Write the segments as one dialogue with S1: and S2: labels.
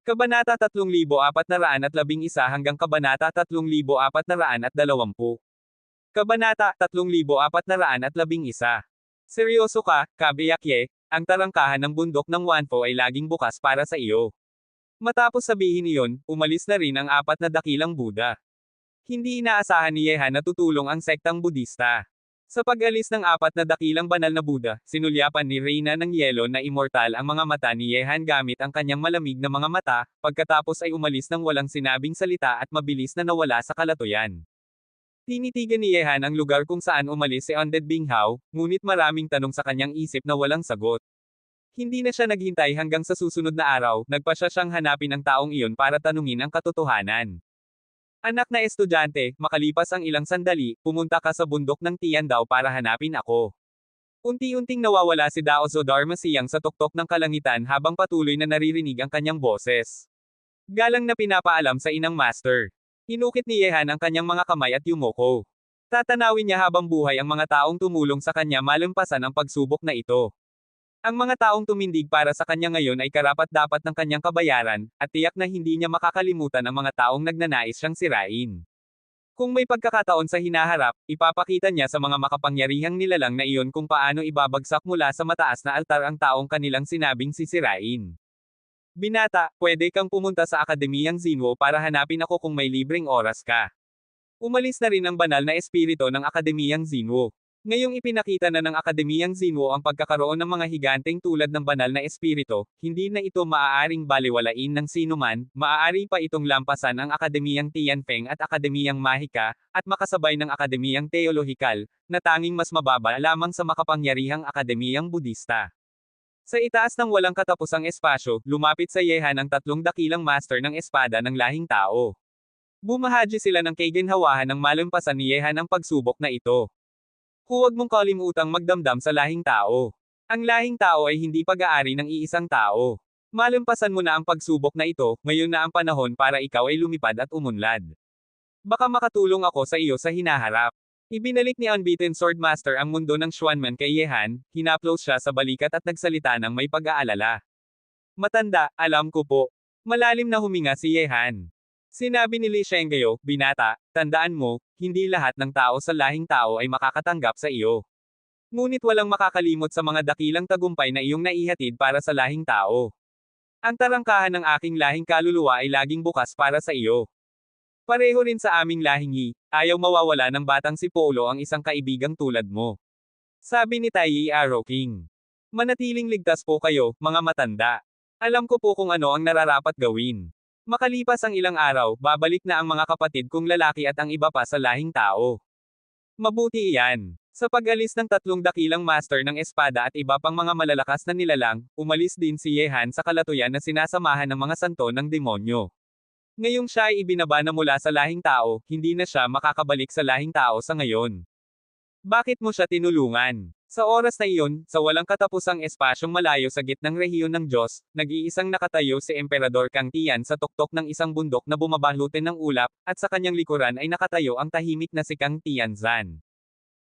S1: Kabanata 3411 hanggang Kabanata 3420. Kabanata 3411. Seryoso ka, Kabyakye, ang tarangkahan ng bundok ng Wanfo ay laging bukas para sa iyo. Matapos sabihin iyon, umalis na rin ang apat na dakilang Buddha. Hindi inaasahan ni Yehan na tutulong ang sektang Budista. Sa pag-alis ng apat na dakilang banal na Buddha, sinulyapan ni Reyna ng yelo na immortal ang mga mata ni Yehan gamit ang kanyang malamig na mga mata, pagkatapos ay umalis ng walang sinabing salita at mabilis na nawala sa kalatoyan. Tinitigan ni Yehan ang lugar kung saan umalis si Undead Binghao, ngunit maraming tanong sa kanyang isip na walang sagot. Hindi na siya naghintay hanggang sa susunod na araw, nagpasya siyang hanapin ang taong iyon para tanungin ang katotohanan. Anak na estudyante, makalipas ang ilang sandali, pumunta ka sa bundok ng Tiandao para hanapin ako. Unti-unting nawawala si Daozo Dharma Siyang sa tuktok ng kalangitan habang patuloy na naririnig ang kanyang boses. Galang na pinapaalam sa inang master. Inukit ni Yehan ang kanyang mga kamay at yumoko. Tatanawin niya habang buhay ang mga taong tumulong sa kanya malampasan ang pagsubok na ito. Ang mga taong tumindig para sa kanya ngayon ay karapat-dapat ng kanyang kabayaran, at tiyak na hindi niya makakalimutan ang mga taong nagnanais siyang sirain. Kung may pagkakataon sa hinaharap, ipapakita niya sa mga makapangyarihang nilalang na iyon kung paano ibabagsak mula sa mataas na altar ang taong kanilang sinabing sisirain. Binata, pwede kang pumunta sa Akademiyang Zinwo para hanapin ako kung may libreng oras ka. Umalis na rin ang banal na espiritu ng Akademiyang Zinwo. Ngayong ipinakita na ng Akademiyang Zinwo ang pagkakaroon ng mga higanteng tulad ng banal na espiritu, hindi na ito maaaring baliwalain ng sinuman, maaari pa itong lampasan ang Akademiyang Tianfeng at Akademiyang Mahika, at makasabay ng Akademiyang Teolohikal, na tanging mas mababa lamang sa makapangyarihang Akademiyang Budista. Sa itaas ng walang katapusang espasyo, lumapit sa Yehan ang tatlong dakilang master ng espada ng lahing tao. Bumahaji sila ng kaginhawahan ng malampasan ni Yehan ang pagsubok na ito. Huwag mong kalimutang magdamdam sa lahing tao. Ang lahing tao ay hindi pag-aari ng iisang tao. Malampasan mo na ang pagsubok na ito, ngayon na ang panahon para ikaw ay lumipad at umunlad. Baka makatulong ako sa iyo sa hinaharap. Ibinalik ni Unbeaten Swordmaster ang mundo ng Xuanman kay Yehan, hinaplos siya sa balikat at nagsalita ng may pag-aalala. Matanda, alam ko po. Malalim na huminga si Yehan. Sinabi ni Li Shenggayo, binata, tandaan mo, hindi lahat ng tao sa lahing tao ay makakatanggap sa iyo. Ngunit walang makakalimot sa mga dakilang tagumpay na iyong naihatid para sa lahing tao. Ang tarangkahan ng aking lahing kaluluwa ay laging bukas para sa iyo. Pareho rin sa aming lahing Yi, ayaw mawawala ng batang si Polo ang isang kaibigang tulad mo. Sabi ni Taiyi Arrow King. Manatiling ligtas po kayo, mga matanda. Alam ko po kung ano ang nararapat gawin. Makalipas ang ilang araw, babalik na ang mga kapatid kong lalaki at ang iba pa sa lahing tao. Mabuti iyan. Sa pag-alis ng tatlong dakilang master ng espada at iba pang mga malalakas na nilalang, umalis din si Yehan sa kalatuyan na sinasamahan ng mga santo ng demonyo. Ngayong siya ay ibinaba na mula sa lahing tao, hindi na siya makakabalik sa lahing tao sa ngayon. Bakit mo siya tinulungan? Sa oras na iyon, sa walang katapusang espasyong malayo sa gitnang rehiyon ng Diyos, nag-iisang nakatayo si Emperador Kang Tian sa tuktok ng isang bundok na bumabalutin ng ulap, at sa kanyang likuran ay nakatayo ang tahimik na si Kang Tianzan.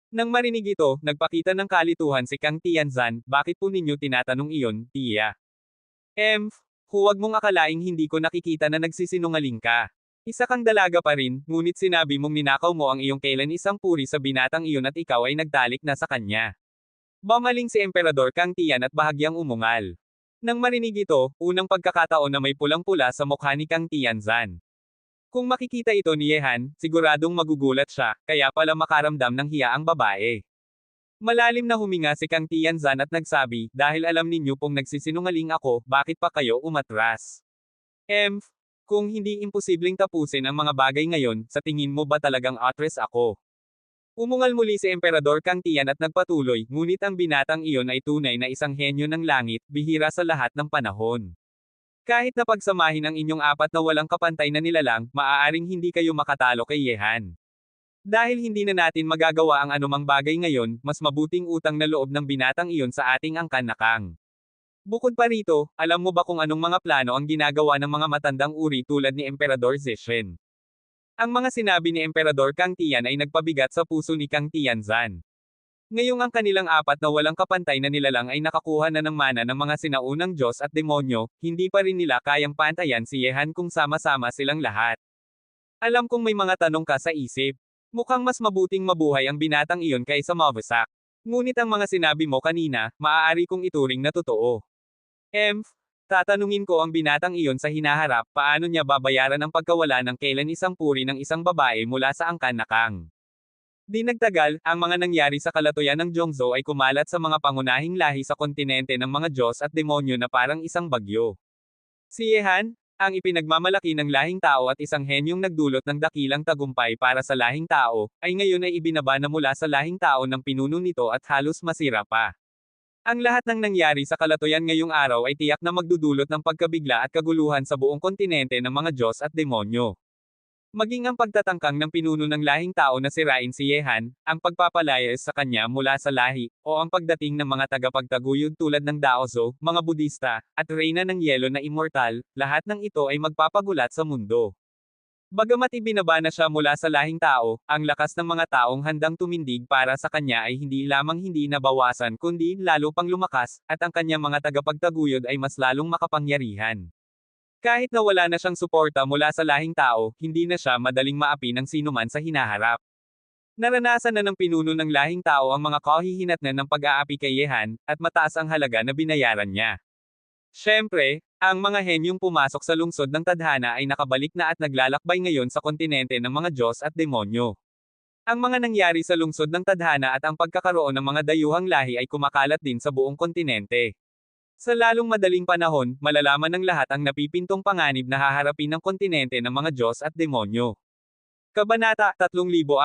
S1: Nang marinig ito, nagpakita ng kalituhan si Kang Tianzan, bakit po ninyo tinatanong iyon, Tia? Huwag mong akalaing hindi ko nakikita na nagsisinungaling ka. Isa kang dalaga pa rin, ngunit sinabi mong ninakaw mo ang iyong kailan isang puri sa binatang iyon at ikaw ay nagtalik na sa kanya. Bumaling si Emperador Kang Tian at bahagyang umungal. Nang marinig ito, unang pagkakataon na may pulang-pula sa mukha ni Kang Tianzan. Kung makikita ito ni Yehan, siguradong magugulat siya, kaya pala makaramdam ng hiya ang babae. Malalim na huminga si Kang Tianzan at nagsabi, dahil alam ninyo pong nagsisinungaling ako, bakit pa kayo umatras? Kung hindi imposibleng tapusin ang mga bagay ngayon, sa tingin mo ba talagang actress ako? Umungal muli si Emperador Kang Tian at nagpatuloy, ngunit ang binatang iyon ay tunay na isang henyo ng langit, bihira sa lahat ng panahon. Kahit na pagsamahin ang inyong apat na walang kapantay na nilalang, maaaring hindi kayo makatalo kay Yehan. Dahil hindi na natin magagawa ang anumang bagay ngayon, mas mabuting utang na loob ng binatang iyon sa ating angkan na Kang. Bukod pa rito, alam mo ba kung anong mga plano ang ginagawa ng mga matandang uri tulad ni Emperador Zishin? Ang mga sinabi ni Emperador Kang Tian ay nagpabigat sa puso ni Kang Tianzan. Ngayong ang kanilang apat na walang kapantay na nilalang ay nakakuha na ng mana ng mga sinaunang Diyos at demonyo, hindi pa rin nila kayang pantayan si Yehan kung sama-sama silang lahat. Alam kong may mga tanong ka sa isip. Mukhang mas mabuting mabuhay ang binatang iyon kaysa mawasak. Ngunit ang mga sinabi mo kanina, maaari kong ituring na totoo. Tatanungin ko ang binatang iyon sa hinaharap, paano niya babayaran ang pagkawala ng kailan isang puri ng isang babae mula sa angkan na Kang. Di nagtagal, ang mga nangyari sa kalatuyan ng Zhongzhou ay kumalat sa mga pangunahing lahi sa kontinente ng mga Diyos at demonyo na parang isang bagyo. Si Yehan, ang ipinagmamalaki ng lahing tao at isang henyong nagdulot ng dakilang tagumpay para sa lahing tao, ay ngayon ay ibinaba na mula sa lahing tao ng pinuno nito at halos masira pa. Ang lahat ng nangyari sa kalatuyan ngayong araw ay tiyak na magdudulot ng pagkabigla at kaguluhan sa buong kontinente ng mga Diyos at demonyo. Maging ang pagtatangkang ng pinuno ng lahing tao na sirain si Yehan, ang pagpapalayas sa kanya mula sa lahi, o ang pagdating ng mga tagapagtaguyod tulad ng Daozo, mga Budista, at Reyna ng Yelo na immortal, lahat ng ito ay magpapagulat sa mundo. Bagamat ibinaba na siya mula sa lahing tao, ang lakas ng mga taong handang tumindig para sa kanya ay hindi lamang hindi nabawasan kundi lalo pang lumakas, at ang kanyang mga tagapagtaguyod ay mas lalong makapangyarihan. Kahit na wala na siyang suporta mula sa lahing tao, hindi na siya madaling maapi ng sinuman sa hinaharap. Naranasan na ng pinuno ng lahing tao ang mga kahihinatnan ng pag-aapi kay Yehan, at mataas ang halaga na binayaran niya. Siyempre, ang mga henyong pumasok sa lungsod ng tadhana ay nakabalik na at naglalakbay ngayon sa kontinente ng mga Diyos at demonyo. Ang mga nangyari sa lungsod ng tadhana at ang pagkakaroon ng mga dayuhang lahi ay kumakalat din sa buong kontinente. Sa lalong madaling panahon, malalaman ng lahat ang napipintong panganib na haharapin ng kontinente ng mga Diyos at demonyo. Kabanata 3412.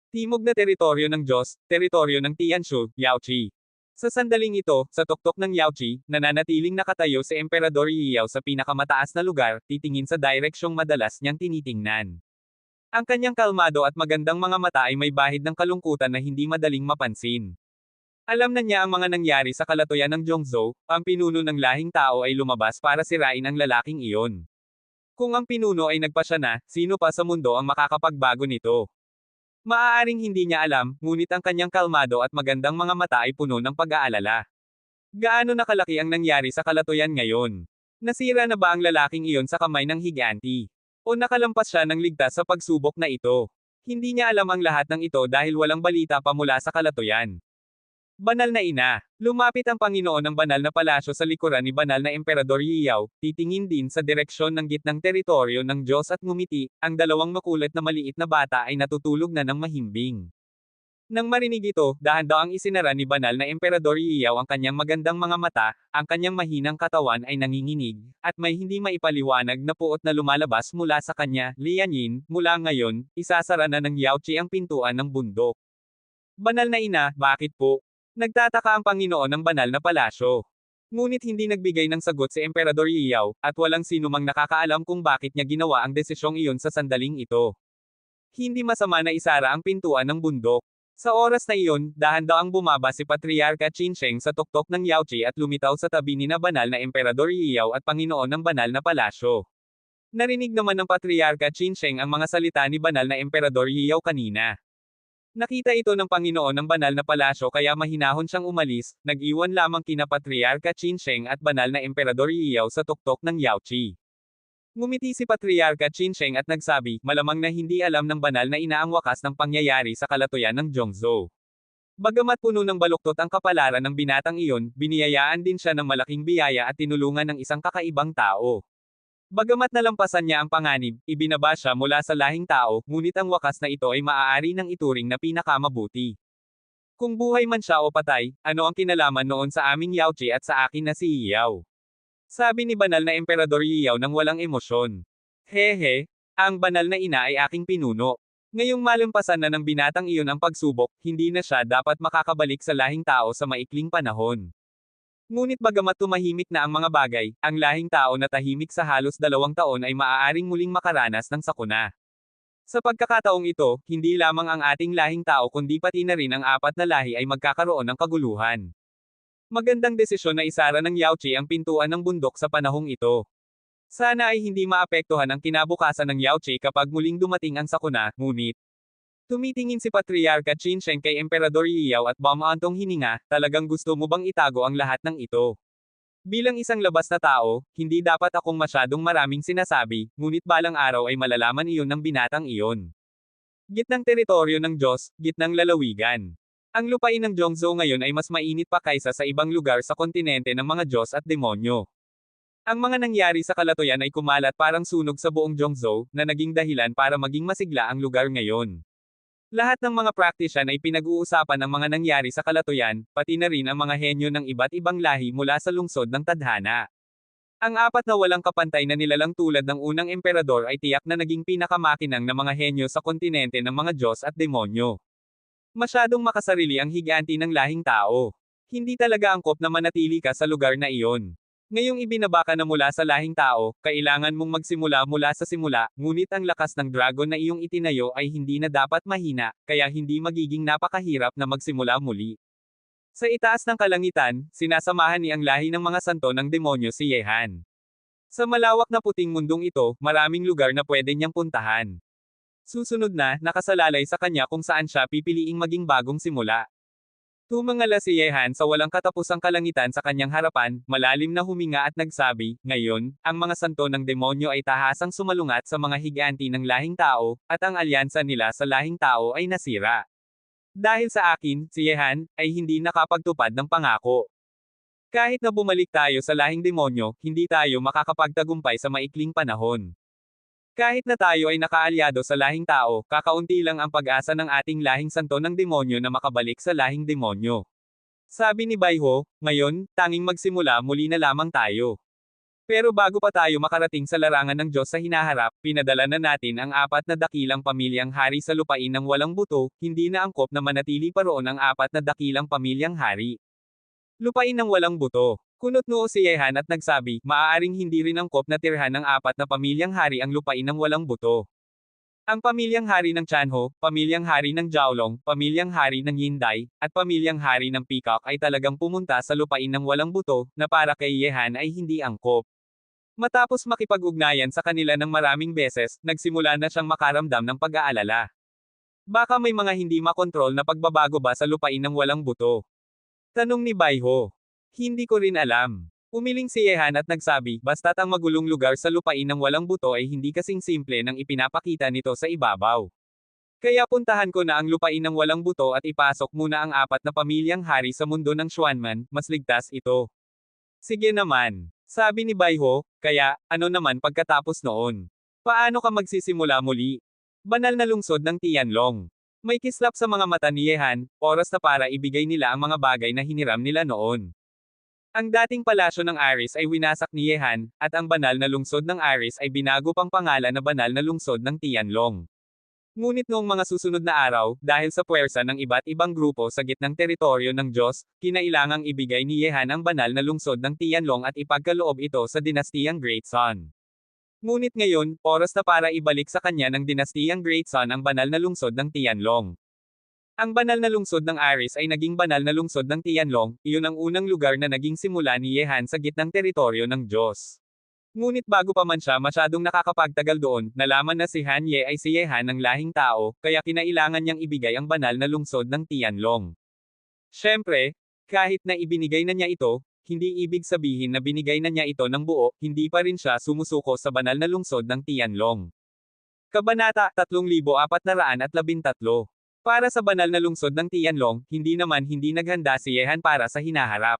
S1: Timog na teritoryo ng Diyos, teritoryo ng Tianshu, Yaoqi. Sa sandaling ito, sa tuktok ng Yaoqi, nananatiling nakatayo si Emperador Yiyao sa pinakamataas na lugar, titingin sa direksyong madalas niyang tinitingnan. Ang kanyang kalmado at magandang mga mata ay may bahid ng kalungkutan na hindi madaling mapansin. Alam na niya ang mga nangyari sa kalatuyan ng Zhongzhou, ang pinuno ng lahing tao ay lumabas para sirain ang lalaking iyon. Kung ang pinuno ay nagpasya na, sino pa sa mundo ang makakapagbago nito? Maaaring hindi niya alam, ngunit ang kanyang kalmado at magandang mga mata ay puno ng pag-aalala. Gaano na kalaki ang nangyari sa kalatuyan ngayon? Nasira na ba ang lalaking iyon sa kamay ng higanti? O nakalampas siya ng ligtas sa pagsubok na ito? Hindi niya alam ang lahat ng ito dahil walang balita pa mula sa kalatuyan. Banal na ina. Lumapit ang Panginoon ng banal na palasyo sa likuran ni banal na Emperador Yiyao, titingin din sa direksyon ng gitnang teritoryo ng Diyos at ngumiti, ang dalawang makulit na maliit na bata ay natutulog na ng mahimbing. Nang marinig ito, dahan-daang isinara ni banal na Emperador Yiyao ang kanyang magandang mga mata, ang kanyang mahinang katawan ay nanginginig, at may hindi maipaliwanag na puot na lumalabas mula sa kanya, Lianin, mula ngayon, isasara na ng Yaoqi ang pintuan ng bundok. Banal na ina, bakit po? Nagtataka ang Panginoon ng banal na palasyo. Ngunit hindi nagbigay ng sagot si Emperador Yiyao, at walang sino mang nakakaalam kung bakit niya ginawa ang desisyong iyon sa sandaling ito. Hindi masama na isara ang pintuan ng bundok. Sa oras na iyon, dahan-daang bumaba si Patriarka Qinsheng sa tuktok ng Yaoqi at lumitaw sa tabi ni na banal na Emperador Yiyao at Panginoon ng banal na palasyo. Narinig naman ng Patriarka Qinsheng ang mga salita ni banal na Emperador Yiyao kanina. Nakita ito ng Panginoon ng banal na palasyo kaya mahinahon siyang umalis, nag-iwan lamang kina Patriarka Qinsheng at banal na Emperador Yiyao sa tuktok ng Yaoqi. Ngumiti si Patriarka Qinsheng at nagsabi, malamang na hindi alam ng banal na ina ang wakas ng pangyayari sa kalatuyan ng Zhongzhou. Bagamat puno ng baluktot ang kapalaran ng binatang iyon, biniyayaan din siya ng malaking biyaya at tinulungan ng isang kakaibang tao. Bagamat nalampasan niya ang panganib, ibinaba siya mula sa lahing tao, ngunit ang wakas na ito ay maaari ng ituring na pinakamabuti. Kung buhay man siya o patay, ano ang kinalaman noon sa aming Yaoqi at sa akin na si Yiyao? Sabi ni banal na Emperador Yiyao nang walang emosyon. Hehe, ang banal na ina ay aking pinuno. Ngayong malampasan na ng binatang iyon ang pagsubok, hindi na siya dapat makakabalik sa lahing tao sa maikling panahon. Ngunit bagamat tumahimik na ang mga bagay, ang lahing tao na tahimik sa halos 2 taon ay maaaring muling makaranas ng sakuna. Sa pagkakataong ito, hindi lamang ang ating lahing tao kundi pati na rin ang 4 na lahi ay magkakaroon ng kaguluhan. Magandang desisyon na isara ng Yaoqi ang pintuan ng bundok sa panahong ito. Sana ay hindi maapektuhan ang kinabukasan ng Yaoqi kapag muling dumating ang sakuna, ngunit Tumitingin si Patriarka Qinsheng kay Emperador Yiyao at bumantong hininga, talagang gusto mo bang itago ang lahat ng ito? Bilang isang labas na tao, hindi dapat akong masyadong maraming sinasabi, ngunit balang araw ay malalaman iyon ng binatang iyon. Gitnang teritoryo ng Diyos, gitnang lalawigan. Ang lupain ng Zhongzhou ngayon ay mas mainit pa kaysa sa ibang lugar sa kontinente ng mga Diyos at demonyo. Ang mga nangyari sa kalatoyan ay kumalat parang sunog sa buong Zhongzhou, na naging dahilan para maging masigla ang lugar ngayon. Lahat ng mga praktisyan ay pinag-uusapan ang mga nangyari sa kalatoyan, pati na rin ang mga henyo ng iba't ibang lahi mula sa lungsod ng tadhana. Ang apat na walang kapantay na nilalang tulad ng unang emperador ay tiyak na naging pinakamakinang na mga henyo sa kontinente ng mga Diyos at demonyo. Masyadong makasarili ang higanti ng lahing tao. Hindi talaga angkop na manatili ka sa lugar na iyon. Ngayong ibinaba ka na mula sa lahing tao, kailangan mong magsimula mula sa simula, ngunit ang lakas ng dragon na iyong itinayo ay hindi na dapat mahina, kaya hindi magiging napakahirap na magsimula muli. Sa itaas ng kalangitan, sinasamahan ni ang lahi ng mga santo ng demonyo si Yehan. Sa malawak na puting mundong ito, maraming lugar na pwede niyang puntahan. Susunod na, nakasalalay sa kanya kung saan siya pipiliing maging bagong simula. Tumangala si Yehan sa walang katapusang kalangitan sa kanyang harapan, malalim na huminga at nagsabi, ngayon, ang mga santo ng demonyo ay tahasang sumalungat sa mga higanti ng lahing tao, at ang alyansa nila sa lahing tao ay nasira. Dahil sa akin, si Yehan, ay hindi nakapagtupad ng pangako. Kahit na bumalik tayo sa lahing demonyo, hindi tayo makakapagtagumpay sa maikling panahon. Kahit na tayo ay nakaalyado sa lahing tao, kakaunti lang ang pag-asa ng ating lahing santo ng demonyo na makabalik sa lahing demonyo. Sabi ni Baiho, ngayon, tanging magsimula muli na lamang tayo. Pero bago pa tayo makarating sa larangan ng Diyos sa hinaharap, pinadala na natin ang apat na dakilang pamilyang hari sa lupain ng walang buto, hindi na angkop na manatili pa roon ang apat na dakilang pamilyang hari. Lupain ng walang buto. Kunot noo si Yehan at nagsabi, maaaring hindi rin angkop na tirhan ng apat na pamilyang hari ang lupain ng walang buto. Ang pamilyang hari ng Chanho, pamilyang hari ng Jiaolong, pamilyang hari ng Yinday, at pamilyang hari ng Peacock ay talagang pumunta sa lupain ng walang buto, na para kay Yehan ay hindi angkop. Matapos makipag-ugnayan sa kanila ng maraming beses, nagsimula na siyang makaramdam ng pag-aalala. Baka may mga hindi makontrol na pagbabago ba sa lupain ng walang buto? Tanong ni Baiho. Hindi ko rin alam. Umiling si Yehan at nagsabi, basta't ang magulong lugar sa lupain ng walang buto ay hindi kasing simple ng ipinapakita nito sa ibabaw. Kaya puntahan ko na ang lupain ng walang buto at ipasok muna ang apat na pamilyang hari sa mundo ng Xuanman, mas ligtas ito. Sige naman. Sabi ni Baiho, kaya, ano naman pagkatapos noon? Paano ka magsisimula muli? Banal na lungsod ng Tianlong. May kislap sa mga mata ni Yehan, oras na para ibigay nila ang mga bagay na hiniram nila noon. Ang dating palasyo ng Aris ay winasak ni Yehan, at ang banal na lungsod ng Aris ay binago pang pangalan na banal na lungsod ng Tianlong. Ngunit noong mga susunod na araw, dahil sa puwersa ng iba't ibang grupo sa gitnang teritoryo ng Diyos, kinailangang ibigay ni Yehan ang banal na lungsod ng Tianlong at ipagkaloob ito sa dinastiyang Great Sun. Ngunit ngayon, oras na para ibalik sa kanya ng dinastiyang Great Sun ang banal na lungsod ng Tianlong. Ang banal na lungsod ng Aris ay naging banal na lungsod ng Tianlong, iyon ang unang lugar na naging simula ni Yehan sa gitnang teritoryo ng Diyos. Ngunit bago pa man siya masyadong nakakapagtagal doon, nalaman na si Han Ye ay si Yehan ng lahing tao, kaya kinailangan niyang ibigay ang banal na lungsod ng Tianlong. Siyempre, kahit na ibinigay na niya ito, hindi ibig sabihin na binigay na niya ito ng buo, hindi pa rin siya sumusuko sa banal na lungsod ng Tianlong. Kabanata 3413. Para sa banal na lungsod ng Tianlong, hindi naghanda si Yehan para sa hinaharap.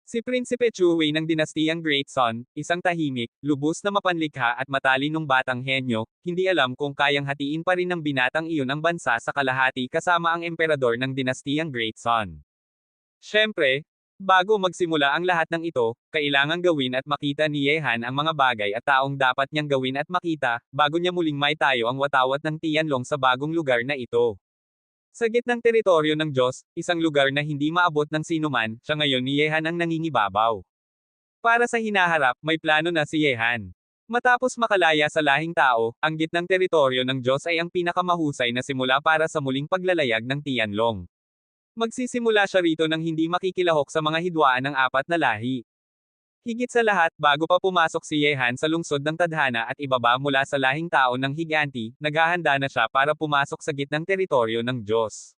S1: Si Prinsipe Chuwei ng dinastiyang Great Sun, isang tahimik, lubos na mapanlikha at matalinong batang henyo, hindi alam kung kayang hatiin pa rin ng binatang iyon ang bansa sa kalahati kasama ang emperador ng dinastiyang Great Sun. Siyempre, bago magsimula ang lahat ng ito, kailangang gawin at makita ni Yehan ang mga bagay at taong dapat niyang gawin at makita, bago niya muling maitayo ang watawat ng Tianlong sa bagong lugar na ito. Sa gitnang teritoryo ng Diyos, isang lugar na hindi maabot ng sinuman, siya ngayon ni Yehan ang nangingibabaw. Para sa hinaharap, may plano na si Yehan. Matapos makalaya sa lahing tao, ang gitnang teritoryo ng Diyos ay ang pinakamahusay na simula para sa muling paglalayag ng Tianlong. Magsisimula siya rito nang hindi makikilahok sa mga hidwaan ng apat na lahi. Higit sa lahat, bago pa pumasok si Yehan sa lungsod ng tadhana at ibaba mula sa lahing tao ng higanti, naghahanda na siya para pumasok sa gitnang teritoryo ng Diyos.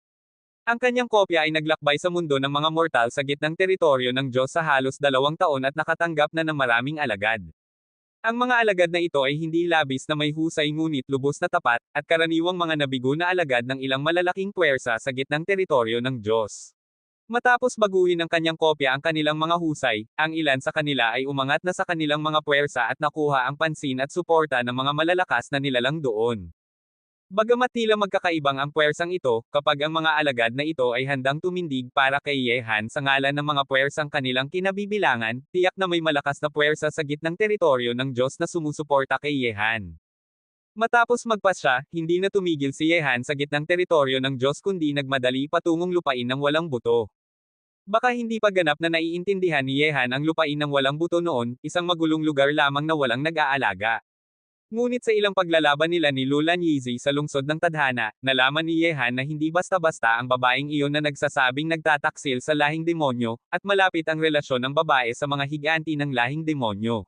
S1: Ang kanyang kopya ay naglakbay sa mundo ng mga mortal sa gitnang teritoryo ng Diyos sa halos 2 taon at nakatanggap na ng maraming alagad. Ang mga alagad na ito ay hindi labis na may husay ngunit lubos na tapat, at karaniwang mga nabigo na alagad ng ilang malalaking puwersa sa gitnang teritoryo ng Diyos. Matapos baguhin ng kanyang kopya ang kanilang mga husay, ang ilan sa kanila ay umangat na sa kanilang mga puwersa at nakuha ang pansin at suporta ng mga malalakas na nilalang doon. Bagamat tila magkakaibang ang puwersang ito, kapag ang mga alagad na ito ay handang tumindig para kay Yehan sa ngalan ng mga puwersang kanilang kinabibilangan, tiyak na may malakas na puwersa sa gitnang teritoryo ng Diyos na sumusuporta kay Yehan. Matapos magpasya, hindi na tumigil si Yehan sa gitnang teritoryo ng Diyos kundi nagmadali patungong lupain ng walang buto. Baka hindi pa ganap na naiintindihan ni Yehan ang lupain ng walang buto noon, isang magulong lugar lamang na walang nag-aalaga. Ngunit sa ilang paglalaban nila ni Lulan Yizi sa lungsod ng tadhana, nalaman ni Yehan na hindi basta-basta ang babaeng iyon na nagsasabing nagtataksil sa lahing demonyo, at malapit ang relasyon ng babae sa mga higanti ng lahing demonyo.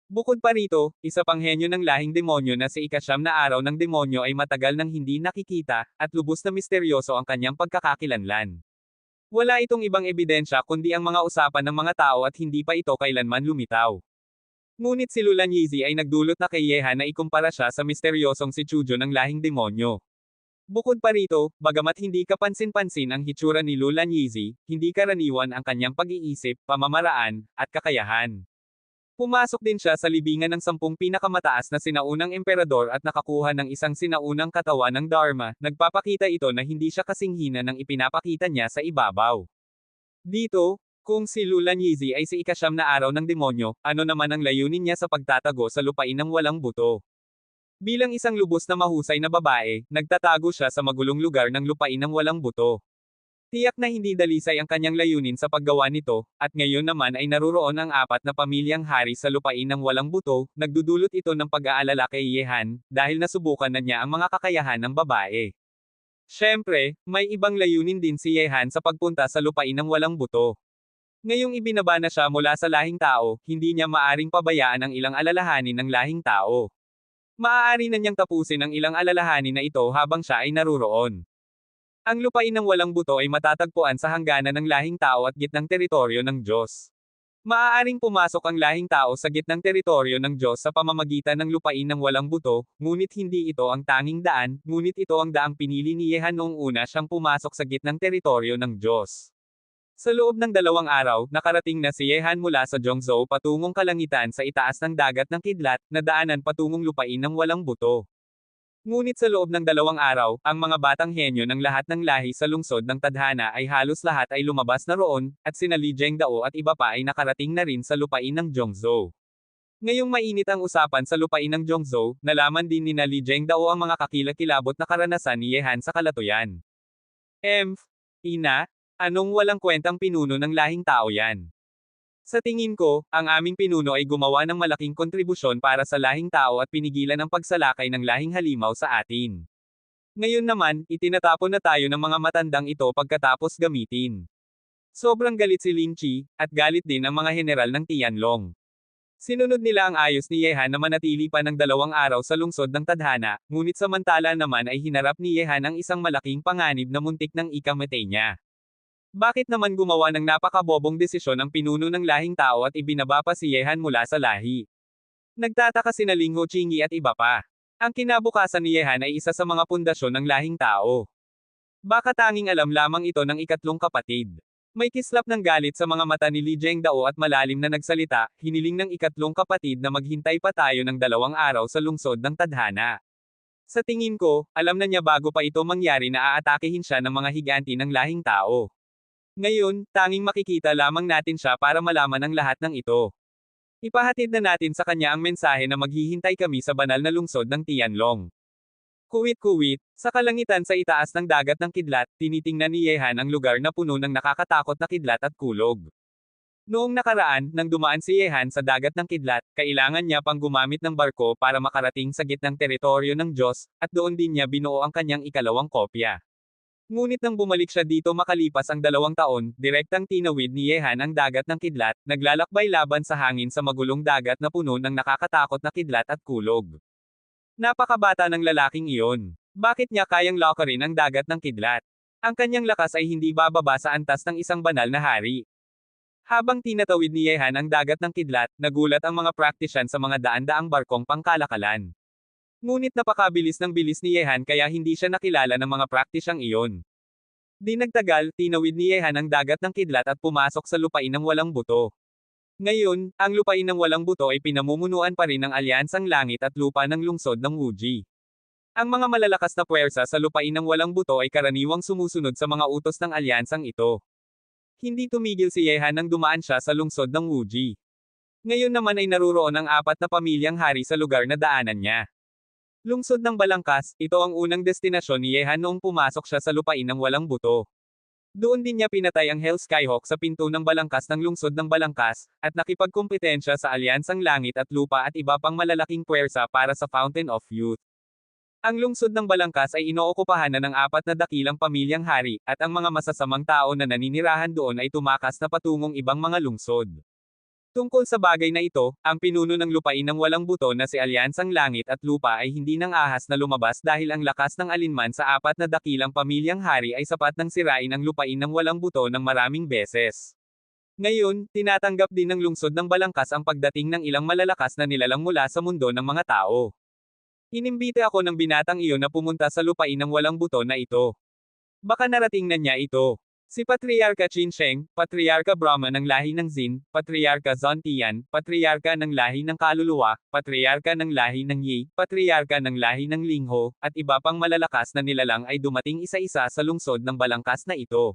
S1: Bukod pa rito, isa pang henyo ng lahing demonyo na si ika-9 na araw ng demonyo ay matagal nang hindi nakikita, at lubos na misteryoso ang kanyang pagkakakilanlan. Wala itong ibang ebidensya kundi ang mga usapan ng mga tao at hindi pa ito kailanman lumitaw. Ngunit si Lulan Yizi ay nagdulot na kay Yehan na ikumpara siya sa misteryosong si Chujo ng lahing demonyo. Bukod pa rito, bagamat hindi kapansin-pansin ang hitsura ni Lulan Yizi, hindi karaniwan ang kanyang pag-iisip, pamamaraan, at kakayahan. Pumasok din siya sa libingan ng 10 pinakamataas na sinaunang emperador at nakakuha ng isang sinaunang katawan ng Dharma, nagpapakita ito na hindi siya kasinghina ng ipinapakita niya sa ibabaw. Dito, kung si Lulan Yizi ay si ika-9 na araw ng demonyo, ano naman ang layunin niya sa pagtatago sa lupain ng walang buto? Bilang isang lubos na mahusay na babae, nagtatago siya sa magulong lugar ng lupain ng walang buto. Tiyak na hindi dalisay ang kanyang layunin sa paggawa nito, at ngayon naman ay naruroon ang 4 na pamilyang hari sa lupain ng walang buto, nagdudulot ito ng pag-aalala kay Yehan, dahil nasubukan na niya ang mga kakayahan ng babae. Siyempre, may ibang layunin din si Yehan sa pagpunta sa lupain ng walang buto. Ngayong ibinaba na siya mula sa lahing tao, hindi niya maaring pabayaan ang ilang alalahanin ng lahing tao. Maaari na niyang tapusin ang ilang alalahanin na ito habang siya ay naruroon. Ang lupain ng walang buto ay matatagpuan sa hangganan ng lahing tao at gitnang teritoryo ng Diyos. Maaaring pumasok ang lahing tao sa gitnang teritoryo ng Diyos sa pamamagitan ng lupain ng walang buto, ngunit hindi ito ang tanging daan, ngunit ito ang daang pinili ni Yehan noong una siyang pumasok sa gitnang teritoryo ng Diyos. Sa loob ng 2 araw, nakarating na si Yehan mula sa Zhongzhou patungong kalangitan sa itaas ng dagat ng Kidlat, na daanan patungong lupain ng walang buto. Ngunit sa loob ng 2 araw, ang mga batang henyo ng lahat ng lahi sa lungsod ng tadhana ay halos lahat ay lumabas na roon, at sina Li Zhengdao at iba pa ay nakarating na rin sa lupain ng Zhongzhou. Ngayong mainit ang usapan sa lupain ng Zhongzhou, nalaman din ni Li Zhengdao ang mga kakilakilabot na karanasan ni Yehan sa kalatoyan. Ina, anong walang kwentang pinuno ng lahing tao yan? Sa tingin ko, ang aming pinuno ay gumawa ng malaking kontribusyon para sa lahing tao at pinigilan ang pagsalakay ng lahing halimaw sa atin. Ngayon naman, itinatapon na tayo ng mga matandang ito pagkatapos gamitin. Sobrang galit si Lin Chi, at galit din ang mga general ng Tianlong. Sinunod nila ang ayos ni Yehan na manatili pa ng 2 araw sa lungsod ng tadhana, ngunit samantala naman ay hinarap ni Yehan ang isang malaking panganib na muntik ng ikamatay niya. Bakit naman gumawa ng napakabobong desisyon ang pinuno ng lahing tao at ibinaba pa si Yehan mula sa lahi? Nagtataka sina Ling Ho Chingy at iba pa. Ang kinabukasan ni Yehan ay isa sa mga pundasyon ng lahing tao. Baka tanging alam lamang ito ng ikatlong kapatid. May kislap ng galit sa mga mata ni Li Zhengdao at malalim na nagsalita, hiniling ng ikatlong kapatid na maghintay pa tayo ng 2 araw sa lungsod ng tadhana. Sa tingin ko, alam na niya bago pa ito mangyari na aatakehin siya ng mga higanti ng lahing tao. Ngayon, tanging makikita lamang natin siya para malaman ang lahat ng ito. Ipahatid na natin sa kanya ang mensahe na maghihintay kami sa banal na lungsod ng Tianlong. Kuwit-kuwit, sa kalangitan sa itaas ng dagat ng Kidlat, tinitingnan ni Yehan ang lugar na puno ng nakakatakot na kidlat at kulog. Noong nakaraan, nang dumaan si Yehan sa dagat ng Kidlat, kailangan niya pang gumamit ng barko para makarating sa gitnang teritoryo ng Diyos, at doon din niya binuo ang kanyang ikalawang kopya. Ngunit nang bumalik siya dito makalipas ang 2 taon, direktang tinawid ni Yehan ang dagat ng kidlat, naglalakbay laban sa hangin sa magulong dagat na puno ng nakakatakot na kidlat at kulog. Napakabata ng lalaking iyon. Bakit niya kayang lakarin ang dagat ng kidlat? Ang kanyang lakas ay hindi bababa sa antas ng isang banal na hari. Habang tinatawid ni Yehan ang dagat ng kidlat, nagulat ang mga praktisyan sa mga daan-daang barkong pangkalakalan. Ngunit napakabilis ng bilis ni Yehan kaya hindi siya nakilala ng mga praktisyang iyon. Di nagtagal, tinawid ni Yehan ang dagat ng kidlat at pumasok sa lupain ng walang buto. Ngayon, ang lupain ng walang buto ay pinamumunuan pa rin ng Alyansang Langit at Lupa ng lungsod ng Wuji. Ang mga malalakas na puwersa sa lupain ng walang buto ay karaniwang sumusunod sa mga utos ng alyansang ito. Hindi tumigil si Yehan nang dumaan siya sa lungsod ng Wuji. Ngayon naman ay naruroon ang 4 na pamilyang hari sa lugar na daanan niya. Lungsod ng Balangkas, ito ang unang destinasyon ni Yehan noong pumasok siya sa lupain ng walang buto. Doon din niya pinatay ang Hell Skyhawk sa pinto ng balangkas ng lungsod ng Balangkas, at nakipagkumpetensya sa Alyansang Langit at Lupa at iba pang malalaking puwersa para sa Fountain of Youth. Ang lungsod ng Balangkas ay inookupahan na ng 4 na dakilang pamilyang hari, at ang mga masasamang tao na naninirahan doon ay tumakas na patungong ibang mga lungsod. Tungkol sa bagay na ito, ang pinuno ng lupain ng walang buto na si Alyansang Langit at Lupa ay hindi nang ahas na lumabas dahil ang lakas ng alinman sa 4 na dakilang pamilyang hari ay sapat nang sirain ang lupain ng walang buto ng maraming beses. Ngayon, tinatanggap din ng lungsod ng Balangkas ang pagdating ng ilang malalakas na nilalang mula sa mundo ng mga tao. Inimbite ako ng binatang iyon na pumunta sa lupain ng walang buto na ito. Baka narating na niya ito. Si Patriarka Qinsheng, Patriarka Brahma ng lahi ng Zin, Patriarka Zontian, Patriarka ng lahi ng Kaluluwa, Patriarka ng lahi ng Yi, Patriarka ng lahi ng Lingho, at iba pang malalakas na nilalang ay dumating isa-isa sa lungsod ng balangkas na ito.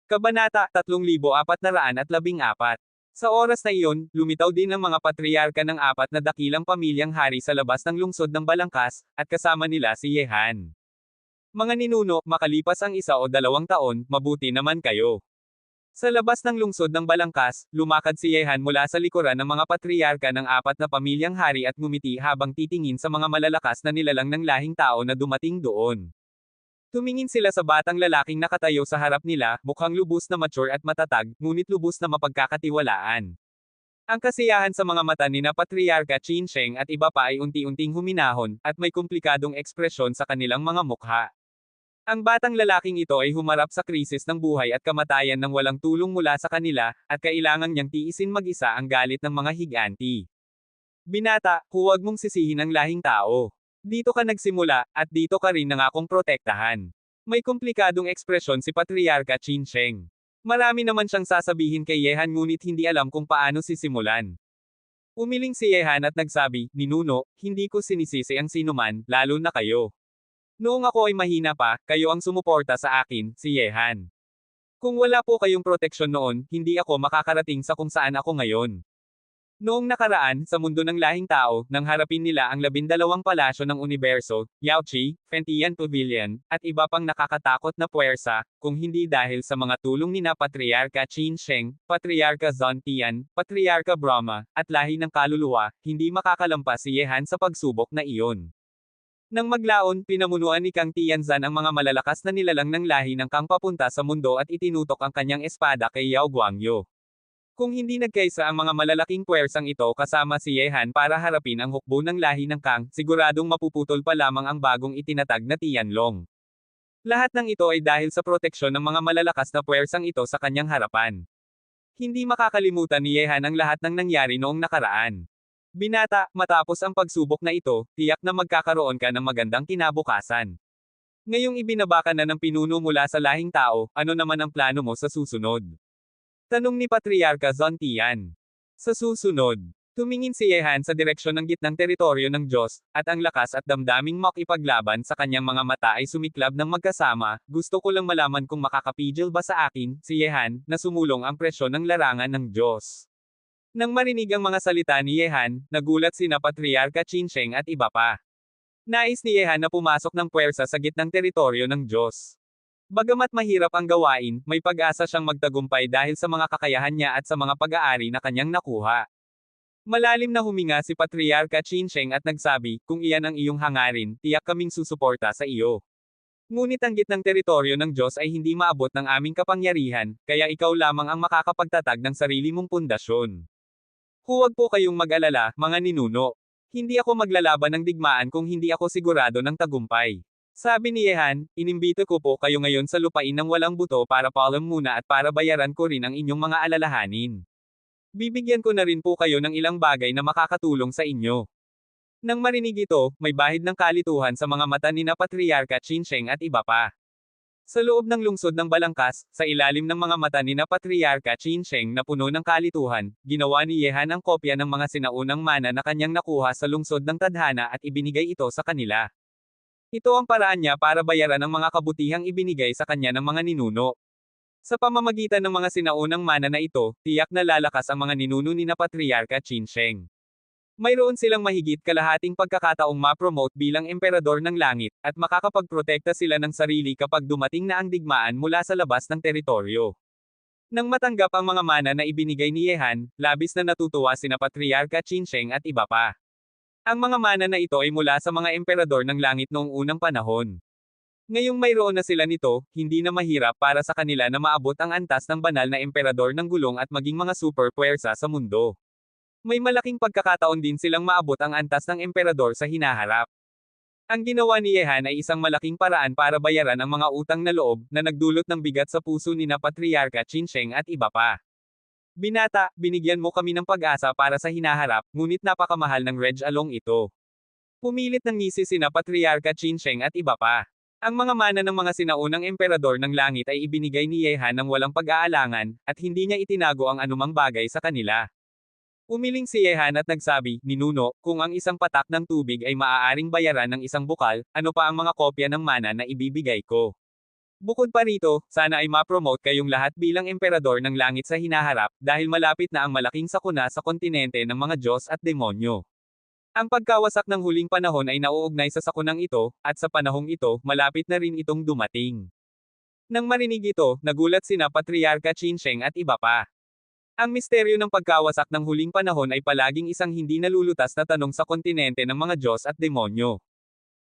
S1: Kabanata 3414. Sa oras na iyon, lumitaw din ang mga patriarka ng 4 na dakilang pamilyang hari sa labas ng lungsod ng balangkas, at kasama nila si Yehan. Mga ninuno, makalipas ang 1 o 2 taon, mabuti naman kayo. Sa labas ng lungsod ng Balangkas, lumakad si Yehan mula sa likuran ng mga patriarka ng 4 na pamilyang hari at ngumiti habang titingin sa mga malalakas na nilalang ng lahing tao na dumating doon. Tumingin sila sa batang lalaking nakatayo sa harap nila, mukhang lubos na mature at matatag, ngunit lubos na mapagkakatiwalaan. Ang kasiyahan sa mga mata ni na Patriarka Qinsheng at iba pa ay unti-unting huminahon, at may komplikadong ekspresyon sa kanilang mga mukha. Ang batang lalaking ito ay humarap sa krisis ng buhay at kamatayan nang walang tulong mula sa kanila, at kailangan niyang tiisin mag-isa ang galit ng mga higanti. Binata, huwag mong sisihin ang lahing tao. Dito ka nagsimula, at dito ka rin nangakong protektahan. May komplikadong ekspresyon si Patriarka Qinsheng. Marami naman siyang sasabihin kay Yehan ngunit hindi alam kung paano sisimulan. Umiling si Yehan at nagsabi, "Ninuno, hindi ko sinisisi ang sinuman, lalo na kayo. Noong ako ay mahina pa, kayo ang sumuporta sa akin, si Yehan. Kung wala po kayong proteksyon noon, hindi ako makakarating sa kung saan ako ngayon." Noong nakaraan, sa mundo ng lahing tao, nang harapin nila ang 12 palasyo ng universo, Yaochi, Fentian Pavilion, at iba pang nakakatakot na puwersa, kung hindi dahil sa mga tulong ni na Patriarka Qinsheng, Patriarka Zontian, Patriarka Brahma, at lahi ng kaluluwa, hindi makakalampas si Yehan sa pagsubok na iyon. Nang maglaon, pinamunuan ni Kang Tianzan ang mga malalakas na nilalang ng lahi ng Kang papunta sa mundo at itinutok ang kanyang espada kay Yao Guangyo. Kung hindi nagkaisa ang mga malalaking puwersang ito kasama si Yehan para harapin ang hukbo ng lahi ng Kang, siguradong mapuputol pa lamang ang bagong itinatag na Tianlong. Lahat ng ito ay dahil sa proteksyon ng mga malalakas na puwersang ito sa kanyang harapan. Hindi makakalimutan ni Yehan ang lahat ng nangyari noong nakaraan. Binata, matapos ang pagsubok na ito, tiyak na magkakaroon ka ng magandang kinabukasan. Ngayong ibinaba ka na ng pinuno mula sa lahing tao, ano naman ang plano mo sa susunod? Tanong ni Patriarka Zontian. Sa susunod, tumingin si Yehan sa direksyon ng gitnang teritoryo ng Diyos, at ang lakas at damdaming makipaglaban sa kanyang mga mata ay sumiklab ng magkasama. Gusto ko lang malaman kung makakapigil ba sa akin, si Yehan, na sumulong ang presyon ng larangan ng Diyos. Nang marinig ang mga salita ni Yehan, nagulat sina Patriarka Qinsheng at iba pa. Nais ni Yehan na pumasok ng puwersa sa gitnang teritoryo ng Diyos. Bagamat mahirap ang gawain, may pag-asa siyang magtagumpay dahil sa mga kakayahan niya at sa mga pag-aari na kanyang nakuha. Malalim na huminga si Patriarka Qinsheng at nagsabi, "Kung iyan ang iyong hangarin, tiyak kaming susuporta sa iyo." Ngunit ang gitnang teritoryo ng Diyos ay hindi maabot ng aming kapangyarihan, kaya ikaw lamang ang makakapagtatag ng sarili mong pundasyon. Huwag po kayong mag-alala, mga ninuno. Hindi ako maglalaban ng digmaan kung hindi ako sigurado ng tagumpay. Sabi ni Yehan, inimbito ko po kayo ngayon sa lupain ng walang buto para paalam muna at para bayaran ko rin ang inyong mga alalahanin. Bibigyan ko na rin po kayo ng ilang bagay na makakatulong sa inyo. Nang marinig ito, may bahid ng kalituhan sa mga mata ni na Patriarka Chincheng at iba pa. Sa loob ng lungsod ng Balangkas, sa ilalim ng mga mata ni na Patriarka Chincheng na puno ng kalituhan, ginawa ni Yehan ang kopya ng mga sinaunang mana na kanyang nakuha sa lungsod ng Tadhana at ibinigay ito sa kanila. Ito ang paraan niya para bayaran ang mga kabutihang ibinigay sa kanya ng mga ninuno. Sa pamamagitan ng mga sinaunang mana na ito, tiyak na lalakas ang mga ninuno ni na Patriarka Chincheng. Mayroon silang mahigit kalahating pagkakataong ma-promote bilang emperador ng langit, at makakapagprotekta sila ng sarili kapag dumating na ang digmaan mula sa labas ng teritoryo. Nang matanggap ang mga mana na ibinigay ni Yehan, labis na natutuwa sina Patriarka Chincheng at iba pa. Ang mga mana na ito ay mula sa mga emperador ng langit noong unang panahon. Ngayong mayroon na sila nito, hindi na mahirap para sa kanila na maabot ang antas ng banal na emperador ng gulong at maging mga super puwersa sa mundo. May malaking pagkakataon din silang maabot ang antas ng emperador sa hinaharap. Ang ginawa ni Yehan ay isang malaking paraan para bayaran ang mga utang na loob na nagdulot ng bigat sa puso ni na Patriarka Chincheng at iba pa. Binata, binigyan mo kami ng pag-asa para sa hinaharap, ngunit napakamahal ng Reg Along ito. Pumilit ng ngisi sina Patriarka Chincheng at iba pa. Ang mga mana ng mga sinaunang emperador ng langit ay ibinigay ni Yehan ng walang pag-aalangan, at hindi niya itinago ang anumang bagay sa kanila. Umiling si Yehan at nagsabi, Ninuno, kung ang isang patak ng tubig ay maaaring bayaran ng isang bukal, ano pa ang mga kopya ng mana na ibibigay ko? Bukod pa rito, sana ay ma-promote kayong lahat bilang emperador ng langit sa hinaharap, dahil malapit na ang malaking sakuna sa kontinente ng mga Diyos at demonyo. Ang pagkawasak ng huling panahon ay nauugnay sa sakunang ito, at sa panahong ito, malapit na rin itong dumating. Nang marinig ito, nagulat sina Patriarka Chincheng at iba pa. Ang misteryo ng pagkawasak ng huling panahon ay palaging isang hindi nalulutas na tanong sa kontinente ng mga Diyos at demonyo.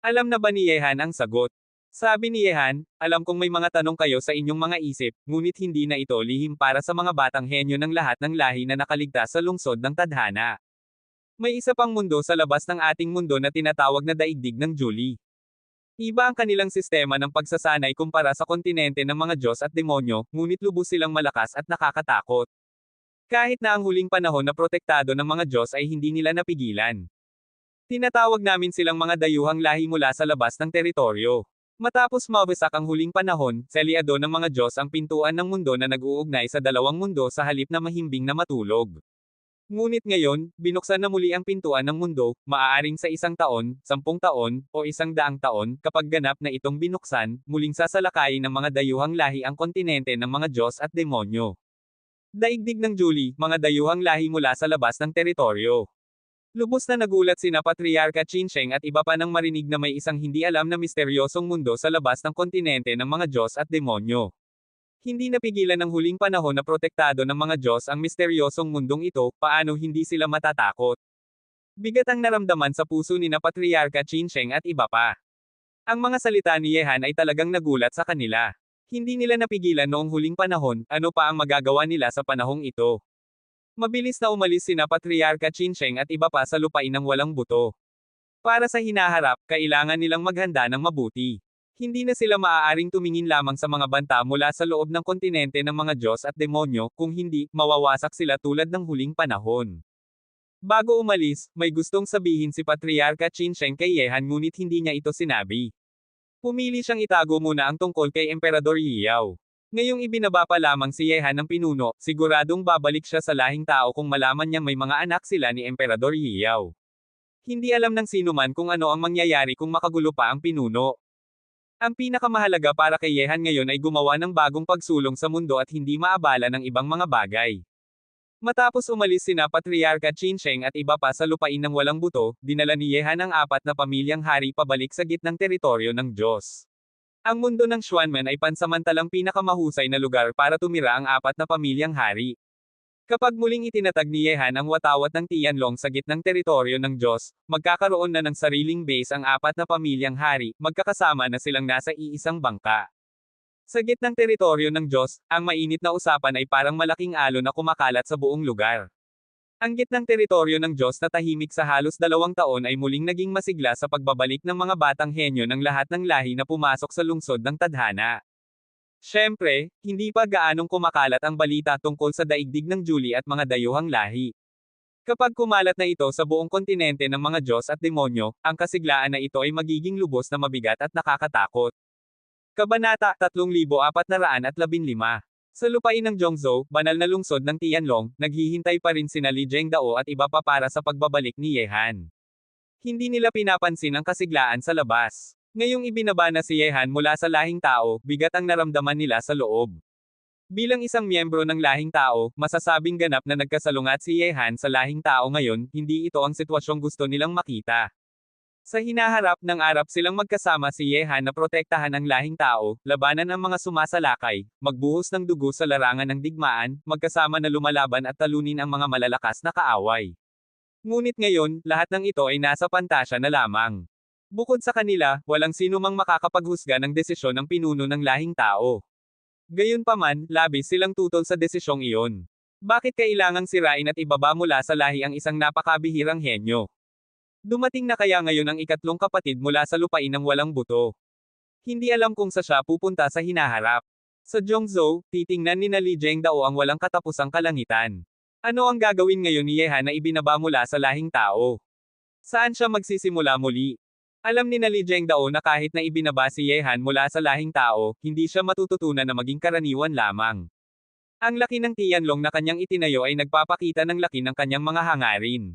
S1: Alam na ba ni Yehan ang sagot? Sabi ni Yehan, alam kong may mga tanong kayo sa inyong mga isip, ngunit hindi na ito lihim para sa mga batang henyo ng lahat ng lahi na nakaligtas sa lungsod ng Tadhana. May isa pang mundo sa labas ng ating mundo na tinatawag na daigdig ng Julie. Iba ang kanilang sistema ng pagsasanay kumpara sa kontinente ng mga Diyos at demonyo, ngunit lubos silang malakas at nakakatakot. Kahit na ang huling panahon na protektado ng mga Diyos ay hindi nila napigilan. Tinatawag namin silang mga dayuhang lahi mula sa labas ng teritoryo. Matapos mawasak ang huling panahon, selyado ng mga Diyos ang pintuan ng mundo na nag-uugnay sa dalawang mundo sa halip na mahimbing na matulog. Ngunit ngayon, binuksan na muli ang pintuan ng mundo, maaaring sa 1 taon, 10 taon, o 100 taon, kapag ganap na itong binuksan, muling sasalakayin ng mga dayuhang lahi ang kontinente ng mga Diyos at demonyo. Daigdig ng Julie, mga dayuhang lahi mula sa labas ng teritoryo. Lubos na nagulat sina Patriarka Chincheng at iba pa nang marinig na may isang hindi alam na misteryosong mundo sa labas ng kontinente ng mga Diyos at demonyo. Hindi napigilan ng huling panahon na protektado ng mga Diyos ang misteryosong mundong ito, paano hindi sila matatakot? Bigat ang naramdaman sa puso ni na Patriarka Chincheng at iba pa. Ang mga salita ni Yehan ay talagang nagulat sa kanila. Hindi nila napigilan noong huling panahon, ano pa ang magagawa nila sa panahong ito. Mabilis na umalis sina Patriarka Chincheng at iba pa sa lupain ng walang buto. Para sa hinaharap, kailangan nilang maghanda ng mabuti. Hindi na sila maaaring tumingin lamang sa mga banta mula sa loob ng kontinente ng mga Diyos at demonyo, kung hindi, mawawasak sila tulad ng huling panahon. Bago umalis, may gustong sabihin si Patriarka Chincheng kay Yehan ngunit hindi niya ito sinabi. Pumili siyang itago muna ang tungkol kay Emperador Yiyao. Ngayong ibinaba pa lamang si Yehan ng pinuno, siguradong babalik siya sa lahing tao kung malaman niyang may mga anak sila ni Emperador Yiyao. Hindi alam ng sinuman kung ano ang mangyayari kung makagulo pa ang pinuno. Ang pinakamahalaga para kay Yehan ngayon ay gumawa ng bagong pagsulong sa mundo at hindi maabala ng ibang mga bagay. Matapos umalis sina Patriarka Chincheng at iba pa sa lupain ng walang buto, dinala ni Yehan ang 4 na pamilyang hari pabalik sa gitnang teritoryo ng Diyos. Ang mundo ng Xuanmen ay pansamantalang pinakamahusay na lugar para tumira ang 4 na pamilyang hari. Kapag muling itinatag ni Yehan ang watawat ng Tianlong sa gitnang teritoryo ng Diyos, magkakaroon na ng sariling base ang apat na pamilyang hari, magkakasama na silang nasa iisang bangka. Sa gitnang teritoryo ng Diyos, ang mainit na usapan ay parang malaking alon na kumakalat sa buong lugar. Ang gitnang teritoryo ng Diyos na tahimik sa halos 2 taon ay muling naging masigla sa pagbabalik ng mga batang henyo ng lahat ng lahi na pumasok sa lungsod ng tadhana. Siyempre, hindi pa gaanong kumakalat ang balita tungkol sa daigdig ng Julie at mga dayuhang lahi. Kapag kumalat na ito sa buong kontinente ng mga Diyos at demonyo, ang kasiglaan na ito ay magiging lubos na mabigat at nakakatakot. Kabanata 3415. Sa lupain ng Zhongzhou, banal na lungsod ng Tianlong, naghihintay pa rin sina Li Zhengdao at iba pa para sa pagbabalik ni Yehan. Hindi nila pinapansin ang kasiglaan sa labas. Ngayong ibinaba na si Yehan mula sa lahing tao, bigat ang naramdaman nila sa loob. Bilang isang miyembro ng lahing tao, masasabing ganap na nagkasalungat si Yehan sa lahing tao ngayon, hindi ito ang sitwasyong gusto nilang makita. Sa hinaharap ng arap silang magkasama si Yehan na protektahan ang lahing tao, labanan ang mga sumasalakay, magbuhos ng dugo sa larangan ng digmaan, magkasama na lumalaban at talunin ang mga malalakas na kaaway. Ngunit ngayon, lahat ng ito ay nasa pantasya na lamang. Bukod sa kanila, walang sino mang makakapaghusga ng desisyon ng pinuno ng lahing tao. Gayunpaman, labis silang tutol sa desisyong iyon. Bakit kailangang sirain at ibaba mula sa lahi ang isang napakabihirang henyo? Dumating na kaya ngayon ang ikatlong kapatid mula sa lupain ng walang buto. Hindi alam kung sa siya pupunta sa hinaharap. Sa Zhongzhou, titingnan ni Li Zhengdao ang walang katapusang kalangitan. Ano ang gagawin ngayon ni Yehan na ibinaba mula sa lahing tao? Saan siya magsisimula muli? Alam ni Li Zhengdao na kahit na ibinaba si Yehan mula sa lahing tao, hindi siya matututunan na maging karaniwan lamang. Ang laki ng Tianlong na kanyang itinayo ay nagpapakita ng laki ng kanyang mga hangarin.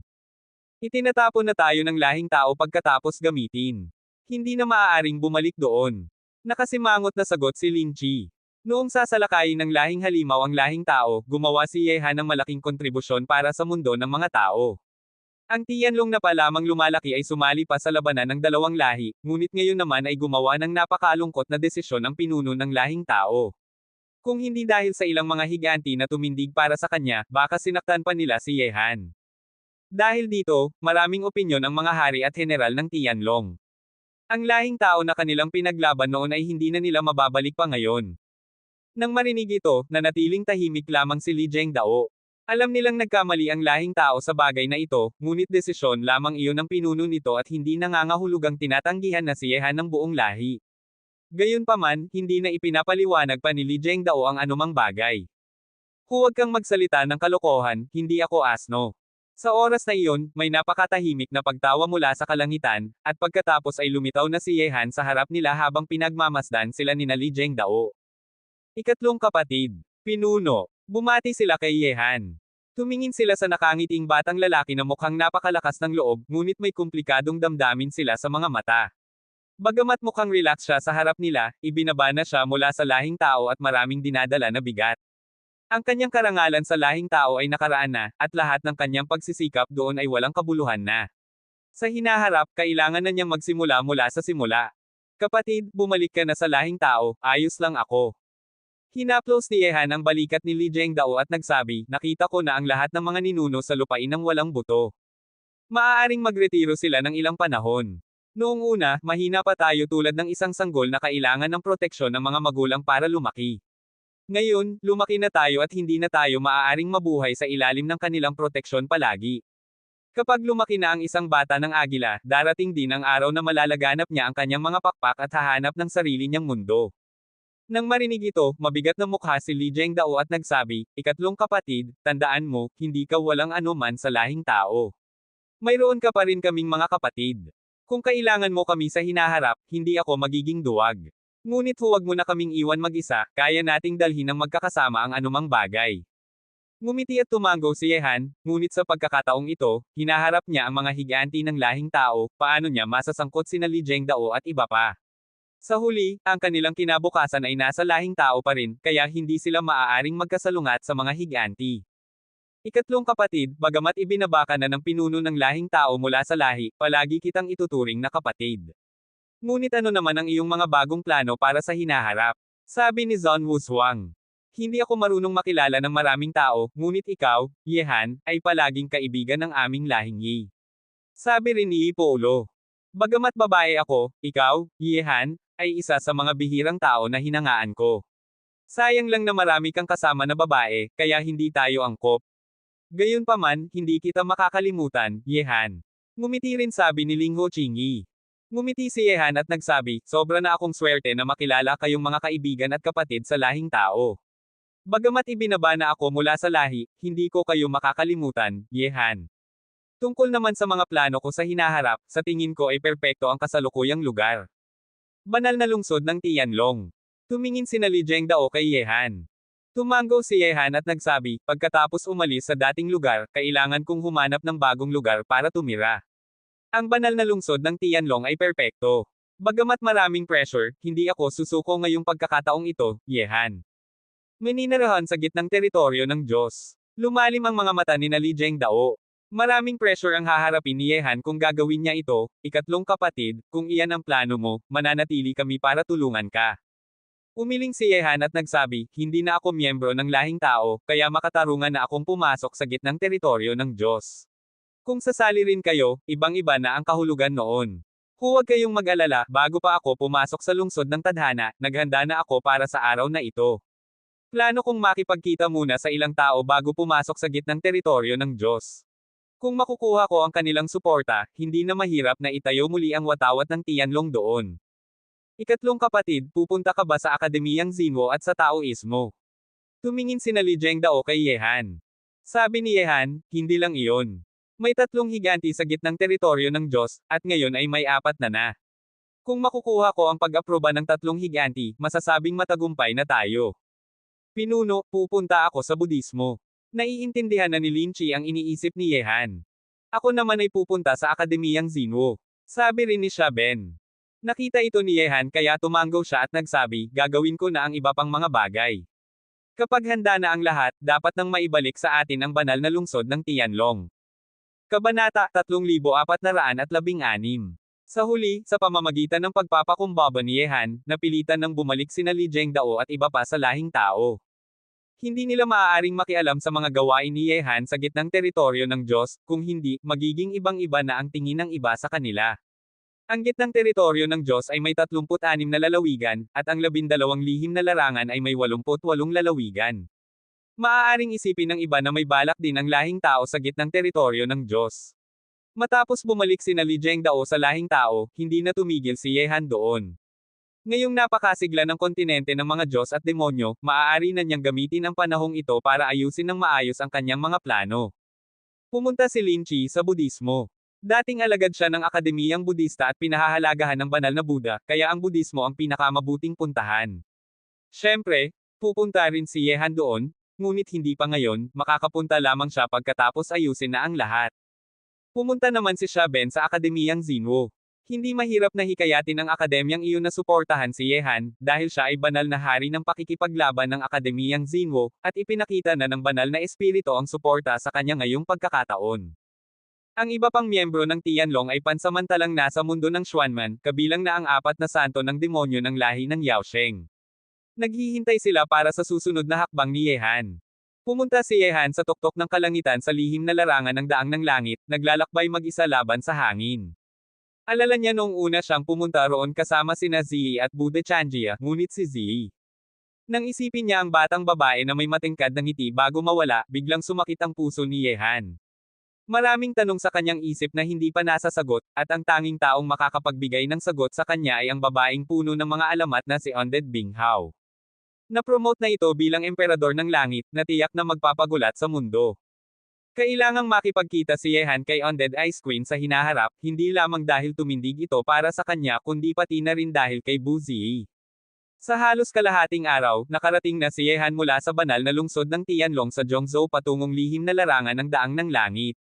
S1: Itinatapon na tayo ng lahing tao pagkatapos gamitin. Hindi na maaaring bumalik doon. Nakasimangot na sagot si Lin Chi. Noong sasalakayin ng lahing halimaw ang lahing tao, gumawa si Yehan ng malaking kontribusyon para sa mundo ng mga tao. Ang Tianlong na pa lamang lumalaki ay sumali pa sa labanan ng dalawang lahi, ngunit ngayon naman ay gumawa ng napakalungkot na desisyon ang pinuno ng lahing tao. Kung hindi dahil sa ilang mga higanti na tumindig para sa kanya, baka sinaktan pa nila si Yehan. Dahil dito, maraming opinyon ang mga hari at general ng Tianlong. Ang lahing tao na kanilang pinaglaban noon ay hindi na nila mababalik pa ngayon. Nang marinig ito, nanatiling tahimik lamang si Li Zhengdao. Alam nilang nagkamali ang lahing tao sa bagay na ito, ngunit desisyon lamang iyon ng pinuno nito at hindi nangangahulugang tinatanggihan na si Yehan ng buong lahi. Gayunpaman, hindi na ipinapaliwanag pa ni Li Zhengdao ang anumang bagay. Huwag kang magsalita ng kalokohan, hindi ako asno. Sa oras na iyon, may napakatahimik na pagtawa mula sa kalangitan, at pagkatapos ay lumitaw na si Yehan sa harap nila habang pinagmamasdan sila ni Li Zhengdao. Ikatlong kapatid. Pinuno. Bumati sila kay Yehan. Tumingin sila sa nakangiting batang lalaki na mukhang napakalakas ng loob, ngunit may komplikadong damdamin sila sa mga mata. Bagamat mukhang relax siya sa harap nila, ibinaba na siya mula sa lahing tao at maraming dinadala na bigat. Ang kanyang karangalan sa lahing tao ay nakaraan na, at lahat ng kanyang pagsisikap doon ay walang kabuluhan na. Sa hinaharap, kailangan na niyang magsimula mula sa simula. Kapatid, bumalik ka na sa lahing tao, ayos lang ako. Hinaplos ni Yehan ang balikat ni Li Zhengdao at nagsabi, nakita ko na ang lahat ng mga ninuno sa lupain ng walang buto. Maaaring magretiro sila ng ilang panahon. Noong una, mahina pa tayo tulad ng isang sanggol na kailangan ng proteksyon ng mga magulang para lumaki. Ngayon, lumaki na tayo at hindi na tayo maaaring mabuhay sa ilalim ng kanilang proteksyon palagi. Kapag lumaki na ang isang bata ng agila, darating din ang araw na malalaganap niya ang kanyang mga pakpak at hahanap ng sarili niyang mundo. Nang marinig ito, mabigat na mukha si Li Zhengdao at nagsabi, ikatlong kapatid, tandaan mo, hindi ka walang anuman sa lahing tao. Mayroon ka pa rin kaming mga kapatid. Kung kailangan mo kami sa hinaharap, hindi ako magiging duwag. Ngunit huwag mo na kaming iwan mag-isa, kaya nating dalhin ng magkakasama ang anumang bagay. Ngumiti at tumango si Yehan, ngunit sa pagkakataong ito, hinaharap niya ang mga higanti ng lahing tao, paano niya masasangkot sina Li Zhengdao at iba pa. Sa huli, ang kanilang kinabukasan ay nasa lahing tao pa rin, kaya hindi sila maaaring magkasalungat sa mga higanti. Ikatlong kapatid, bagamat ibinaba ka na ng pinuno ng lahing tao mula sa lahi, palagi kitang ituturing na kapatid. Ngunit ano naman ang iyong mga bagong plano para sa hinaharap? Sabi ni Zhon Wuzhuang. Hindi ako marunong makilala ng maraming tao, ngunit ikaw, Yehan, ay palaging kaibigan ng aming lahing Yi. Sabi rin ni Ipolo. Bagamat babae ako, ikaw, Yehan, ay isa sa mga bihirang tao na hinangaan ko. Sayang lang na marami kang kasama na babae, kaya hindi tayo angkop. Gayunpaman, hindi kita makakalimutan, Yehan. Ngumiti rin sabi ni Ling Ho Chingy. Ngumiti si Yehan at nagsabi, sobra na akong swerte na makilala kayong mga kaibigan at kapatid sa lahing tao. Bagamat ibinaba na ako mula sa lahi, hindi ko kayo makakalimutan, Yehan. Tungkol naman sa mga plano ko sa hinaharap, sa tingin ko ay perpekto ang kasalukuyang lugar. Banal na lungsod ng Tianlong. Tumingin sina Li Zhengdao kay Yehan. Tumango si Yehan at nagsabi, pagkatapos umalis sa dating lugar, kailangan kong humanap ng bagong lugar para tumira. Ang banal na lungsod ng Tianlong ay perpekto. Bagamat maraming pressure, hindi ako susuko ngayong pagkakataong ito, Yehan. Mininirahan sa gitnang teritoryo ng Diyos. Lumalim ang mga mata ni Li Zhengdao. Maraming pressure ang haharapin ni Yehan kung gagawin niya ito, ikatlong kapatid, kung iyan ang plano mo, mananatili kami para tulungan ka. Umiling si Yehan at nagsabi, hindi na ako miyembro ng lahing tao, kaya makatarungan na akong pumasok sa gitnang teritoryo ng Diyos. Kung sasali rin kayo, ibang-iba na ang kahulugan noon. Huwag kayong mag-alala, bago pa ako pumasok sa lungsod ng tadhana, naghanda na ako para sa araw na ito. Plano kong makipagkita muna sa ilang tao bago pumasok sa gitnang teritoryo ng Diyos. Kung makukuha ko ang kanilang suporta, hindi na mahirap na itayo muli ang watawat ng Tianlong doon. Ikatlong kapatid, pupunta ka ba sa Akademiyang Zinwo at sa Taoismo? Tumingin sina Li Zhengdao kay Yehan. Sabi ni Yehan, hindi lang iyon. May 3 higanti sa gitnang teritoryo ng Diyos, at ngayon ay may 4 na. Kung makukuha ko ang pag-aproba ng 3 higanti, masasabing matagumpay na tayo. Pinuno, pupunta ako sa Budismo. Naiintindihan na ni Lin Chi ang iniisip ni Yehan. Ako naman ay pupunta sa Akademiyang Zinwo. Sabi rin ni Ben. Nakita ito ni Yehan kaya tumango siya at nagsabi, gagawin ko na ang iba pang mga bagay. Kapag handa na ang lahat, dapat nang maibalik sa atin ang banal na lungsod ng Tianlong. Kabanata 3416. Sa huli, sa pamamagitan ng pagpapakumbaba ni Yehan, napilitan nang bumalik sina Li Zhengdao at iba pa sa lahing tao. Hindi nila maaaring makialam sa mga gawain ni Yehan sa gitnang teritoryo ng Diyos, kung hindi, magiging ibang-iba na ang tingin ng iba sa kanila. Ang gitnang teritoryo ng Diyos ay may 36 na lalawigan, at ang 12 lihim na larangan ay may 88 lalawigan. Maaaring isipin ng iba na may balak din ang lahing tao sa gitnang teritoryo ng Diyos. Matapos bumalik sina Li Zhengdao sa lahing tao, hindi na tumigil si Yehan doon. Ngayong napakasigla ng kontinente ng mga Diyos at demonyo, maaari na niyang gamitin ang panahong ito para ayusin ng maayos ang kanyang mga plano. Pumunta si Lin Chi sa Budismo. Dating alagad siya ng Akademiyang Budista at pinahahalagahan ng banal na Buddha, kaya ang Budismo ang pinakamabuting puntahan. Siyempre, pupunta rin si Yehan doon, ngunit hindi pa ngayon, makakapunta lamang siya pagkatapos ayusin na ang lahat. Pumunta naman si Ben sa Akademiyang Zinwo. Hindi mahirap na hikayatin ng akademyang iyon na suportahan si Yehan, dahil siya ay banal na hari ng pakikipaglaban ng Akademiyang Zinwo, at ipinakita na ng banal na espiritu ang suporta sa kanya ngayong pagkakataon. Ang iba pang miyembro ng Tianlong ay pansamantalang nasa mundo ng Xuanman, kabilang na ang 4 na santo ng demonyo ng lahi ng Yaosheng. Naghihintay sila para sa susunod na hakbang ni Yehan. Pumunta si Yehan sa tuktok ng kalangitan sa lihim na larangan ng daang ng langit, naglalakbay mag-isa laban sa hangin. Alala niya noong una siyang pumunta roon kasama sina Ziyi at Buddha Chanjia, ngunit si Ziyi. Nang isipin niya ang batang babae na may matingkad na ngiti bago mawala, biglang sumakit ang puso ni Yehan. Maraming tanong sa kanyang isip na hindi pa nasasagot, at ang tanging taong makakapagbigay ng sagot sa kanya ay ang babaeng puno ng mga alamat na si Undead Binghao. Na-promote na ito bilang emperador ng langit, na tiyak na magpapagulat sa mundo. Kailangang makipagkita si Yehan kay Undead Ice Queen sa hinaharap, hindi lamang dahil tumindig ito para sa kanya kundi pati na rin dahil kay Bu Ziyi. Sa halos kalahating araw, nakarating na si Yehan mula sa banal na lungsod ng Tianlong sa Zhongzhou patungong lihim na larangan ng daang ng langit.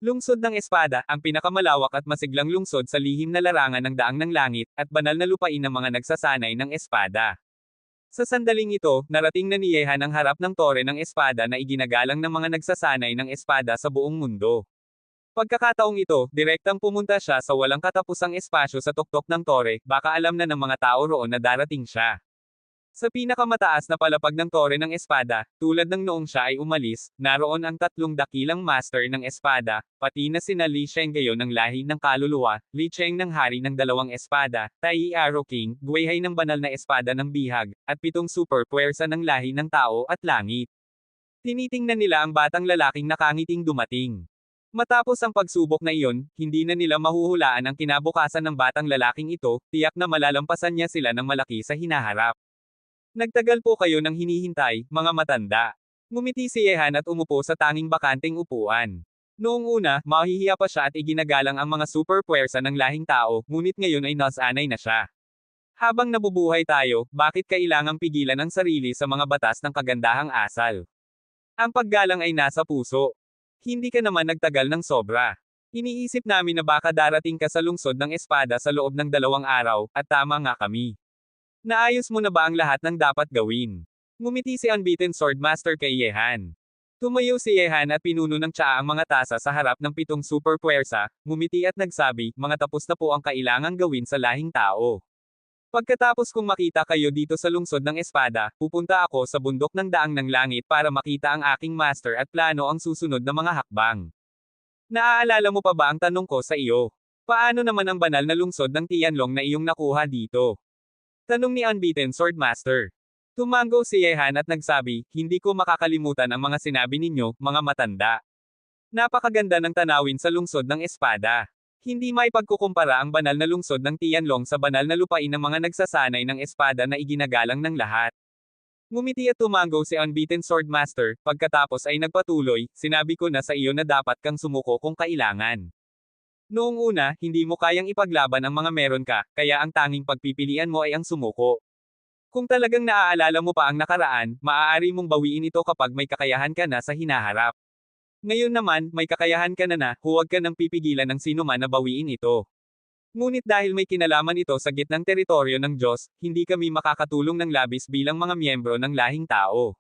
S1: Lungsod ng Espada, ang pinakamalawak at masiglang lungsod sa lihim na larangan ng daang ng langit, at banal na lupain ng mga nagsasanay ng Espada. Sa sandaling ito, narating na ni Yehan ang harap ng tore ng Espada na iginagalang ng mga nagsasanay ng Espada sa buong mundo. Pagkakataong ito, direktang pumunta siya sa walang katapusang espasyo sa tuktok ng tore, baka alam na ng mga tao roon na darating siya. Sa pinakamataas na palapag ng tore ng espada, tulad ng noong siya ay umalis, naroon ang tatlong dakilang master ng espada, pati na sina Li Shenggayo ng lahi ng kaluluwa, Li Cheng ng hari ng dalawang espada, Tai Yi Arrow King, Guihai ng banal na espada ng bihag, at 7 super puwersa ng lahi ng tao at langit. Tinitingnan nila ang batang lalaking nakangiting dumating. Matapos ang pagsubok na iyon, hindi na nila mahuhulaan ang kinabukasan ng batang lalaking ito, tiyak na malalampasan niya sila ng malaki sa hinaharap. Nagtagal po kayo ng hinihintay, mga matanda. Ngumiti si Yehan at umupo sa tanging bakanteng upuan. Noong una, mahihiya pa siya at iginagalang ang mga super puwersa ng lahing tao, ngunit ngayon ay nasanay na siya. Habang nabubuhay tayo, bakit kailangang pigilan ang sarili sa mga batas ng kagandahang asal? Ang paggalang ay nasa puso. Hindi ka naman nagtagal ng sobra. Iniisip namin na baka darating ka sa lungsod ng espada sa loob ng 2 araw, at tama nga kami. Naayos mo na ba ang lahat ng dapat gawin? Ngumiti si Unbeaten Swordmaster kay Yehan. Tumayo si Yehan at pinuno ng tsaa ang mga tasa sa harap ng 7 super puwersa, ngumiti at nagsabi, mga tapos na po ang kailangang gawin sa lahing tao. Pagkatapos kong makita kayo dito sa lungsod ng espada, pupunta ako sa bundok ng daang ng langit para makita ang aking master at plano ang susunod na mga hakbang. Naaalala mo pa ba ang tanong ko sa iyo? Paano naman ang banal na lungsod ng Tianlong na iyong nakuha dito? Tanong ni Unbeaten Swordmaster. Tumango si Yehan at nagsabi, hindi ko makakalimutan ang mga sinabi ninyo, mga matanda. Napakaganda ng tanawin sa lungsod ng espada. Hindi may pagkukumpara ang banal na lungsod ng Tianlong sa banal na lupain ng mga nagsasanay ng espada na iginagalang ng lahat. Ngumiti at tumango si Unbeaten Swordmaster, pagkatapos ay nagpatuloy, sinabi ko na sa iyo na dapat kang sumuko kung kailangan. Noong una, hindi mo kayang ipaglaban ang mga meron ka, kaya ang tanging pagpipilian mo ay ang sumuko. Kung talagang naaalala mo pa ang nakaraan, maaari mong bawiin ito kapag may kakayahan ka na sa hinaharap. Ngayon naman, may kakayahan ka na, huwag ka nang pipigilan ng sino man na bawiin ito. Ngunit dahil may kinalaman ito sa gitnang teritoryo ng Diyos, hindi kami makakatulong ng labis bilang mga miyembro ng lahing tao.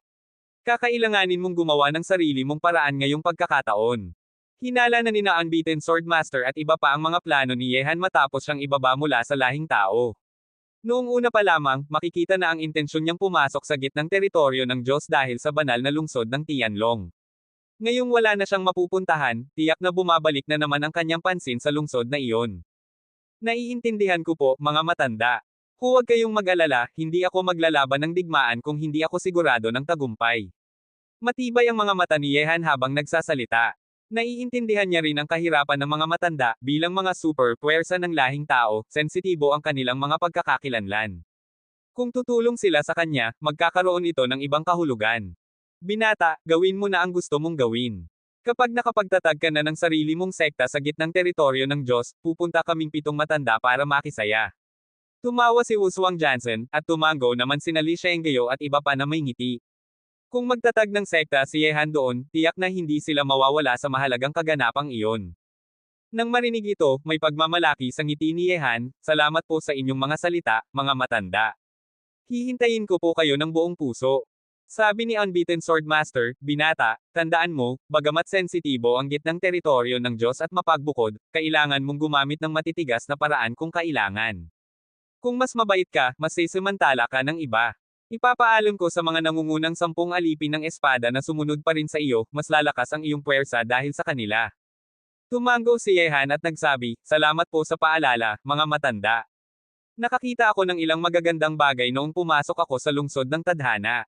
S1: Kakailanganin mong gumawa ng sarili mong paraan ngayong pagkakataon. Hinala na nina Unbeaten Swordmaster at iba pa ang mga plano ni Yehan matapos siyang ibaba mula sa lahing tao. Noong una pa lamang, makikita na ang intensyon niyang pumasok sa gitnang teritoryo ng Diyos dahil sa banal na lungsod ng Tianlong. Ngayong wala na siyang mapupuntahan, tiyak na bumabalik na naman ang kanyang pansin sa lungsod na iyon. Naiintindihan ko po, mga matanda. Huwag kayong mag-alala, hindi ako maglalaban ng digmaan kung hindi ako sigurado ng tagumpay. Matibay ang mga mata ni Yehan habang nagsasalita. Naiintindihan niya rin ang kahirapan ng mga matanda, bilang mga super puwersa ng lahing tao, sensitibo ang kanilang mga pagkakakilanlan. Kung tutulong sila sa kanya, magkakaroon ito ng ibang kahulugan. Binata, gawin mo na ang gusto mong gawin. Kapag nakapagtatag ka na ng sarili mong sekta sa gitnang teritoryo ng Diyos, pupunta kaming 7 matanda para makisaya. Tumawa si Wuswang Jansen, at tumango naman sina Li Shenggayo at iba pa na may ngiti. Kung magtatag ng sekta si Yehan doon, tiyak na hindi sila mawawala sa mahalagang kaganapang iyon. Nang marinig ito, may pagmamalaki sa ngiti ni Yehan, salamat po sa inyong mga salita, mga matanda. Hihintayin ko po kayo ng buong puso. Sabi ni Unbeaten Swordmaster, binata, tandaan mo, bagamat sensitibo ang gitnang teritoryo ng Diyos at mapagbukod, kailangan mong gumamit ng matitigas na paraan kung kailangan. Kung mas mabait ka, mas sisimantala ka ng iba. Ipapaalam ko sa mga nangungunang 10 alipin ng espada na sumunod pa rin sa iyo, mas lalakas ang iyong puwersa dahil sa kanila. Tumango si Yehan at nagsabi, salamat po sa paalala, mga matanda. Nakakita ako ng ilang magagandang bagay noong pumasok ako sa lungsod ng tadhana.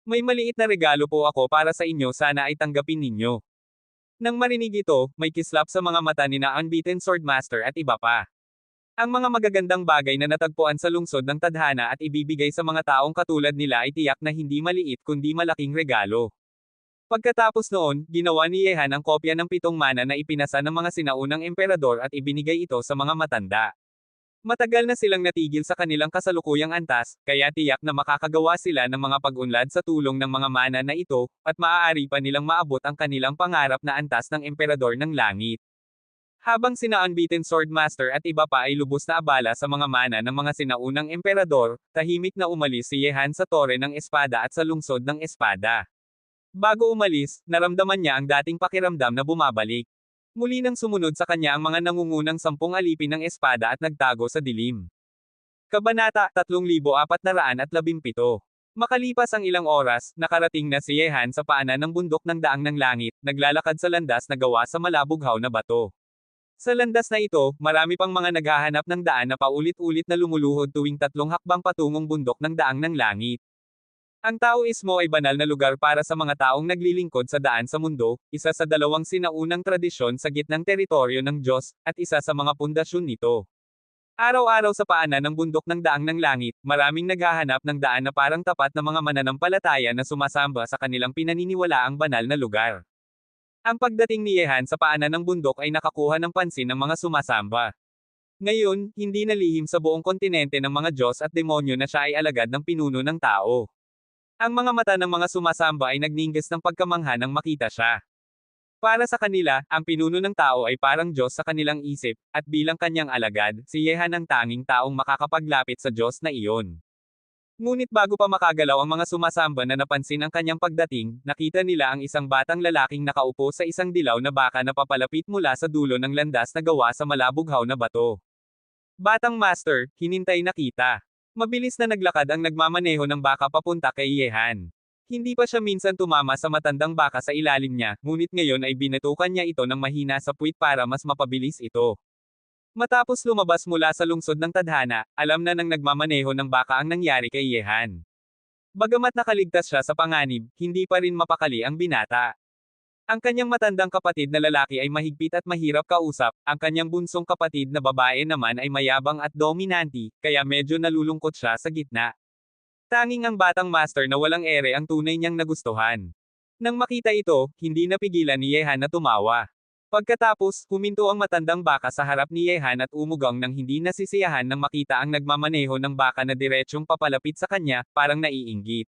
S1: May maliit na regalo po ako para sa inyo, sana ay tanggapin ninyo. Nang marinig ito, may kislap sa mga mata ni na Unbeaten Swordmaster at iba pa. Ang mga magagandang bagay na natagpuan sa lungsod ng tadhana at ibibigay sa mga taong katulad nila ay tiyak na hindi maliit kundi malaking regalo. Pagkatapos noon, ginawa ni Yehan ang kopya ng 7 mana na ipinasa ng mga sinaunang emperador at ibinigay ito sa mga matanda. Matagal na silang natigil sa kanilang kasalukuyang antas, kaya tiyak na makakagawa sila ng mga pag-unlad sa tulong ng mga mana na ito, at maaari pa nilang maabot ang kanilang pangarap na antas ng emperador ng langit. Habang sina Unbeaten Swordmaster at iba pa ay lubos na abala sa mga mana ng mga sinaunang emperador, tahimik na umalis si Yehan sa tore ng espada at sa lungsod ng espada. Bago umalis, naramdaman niya ang dating pakiramdam na bumabalik. Muli nang sumunod sa kanya ang mga nangungunang 10 alipin ng espada at nagtago sa dilim. Kabanata 3417. Makalipas ang ilang oras, nakarating na si Yehan sa paanan ng bundok ng daang ng langit, naglalakad sa landas na gawa sa malabughaw na bato. Sa landas na ito, marami pang mga naghahanap ng daan na paulit-ulit na lumuluhod tuwing 3 hakbang patungong bundok ng daang ng langit. Ang Taoismo ay banal na lugar para sa mga taong naglilingkod sa daan sa mundo, isa sa 2 sinaunang tradisyon sa gitnang teritoryo ng Diyos, at isa sa mga pundasyon nito. Araw-araw sa paanan ng bundok ng daang ng langit, maraming naghahanap ng daan na parang tapat na mga mananampalataya na sumasamba sa kanilang pinaniniwalaang banal na lugar. Ang pagdating ni Yehan sa paanan ng bundok ay nakakuha ng pansin ng mga sumasamba. Ngayon, hindi na lihim sa buong kontinente ng mga Diyos at demonyo na siya ay alagad ng pinuno ng tao. Ang mga mata ng mga sumasamba ay nagningas ng pagkamangha nang makita siya. Para sa kanila, ang pinuno ng tao ay parang Diyos sa kanilang isip, at bilang kanyang alagad, si Yehan ang tanging taong makakapaglapit sa Diyos na iyon. Ngunit bago pa makagalaw ang mga sumasamba na napansin ang kanyang pagdating, nakita nila ang isang batang lalaking nakaupo sa isang dilaw na baka na papalapit mula sa dulo ng landas na gawa sa malabughaw na bato. Batang Master, hinintay na kita. Mabilis na naglakad ang nagmamaneho ng baka papunta kay Yehan. Hindi pa siya minsan tumama sa matandang baka sa ilalim niya, ngunit ngayon ay binatukan niya ito ng mahina sa puwit para mas mapabilis ito. Matapos lumabas mula sa lungsod ng tadhana, alam na ng nagmamaneho ng baka ang nangyari kay Yehan. Bagamat nakaligtas siya sa panganib, hindi pa rin mapakali ang binata. Ang kanyang matandang kapatid na lalaki ay mahigpit at mahirap kausap, ang kanyang bunsong kapatid na babae naman ay mayabang at dominanti, kaya medyo nalulungkot siya sa gitna. Tanging ang batang master na walang ere ang tunay niyang nagustuhan. Nang makita ito, hindi napigilan ni Yehan na tumawa. Pagkatapos, huminto ang matandang baka sa harap ni Yehan at umugang nang hindi nasisiyahan nang makita ang nagmamaneho ng baka na diretsyong papalapit sa kanya, parang naiinggit.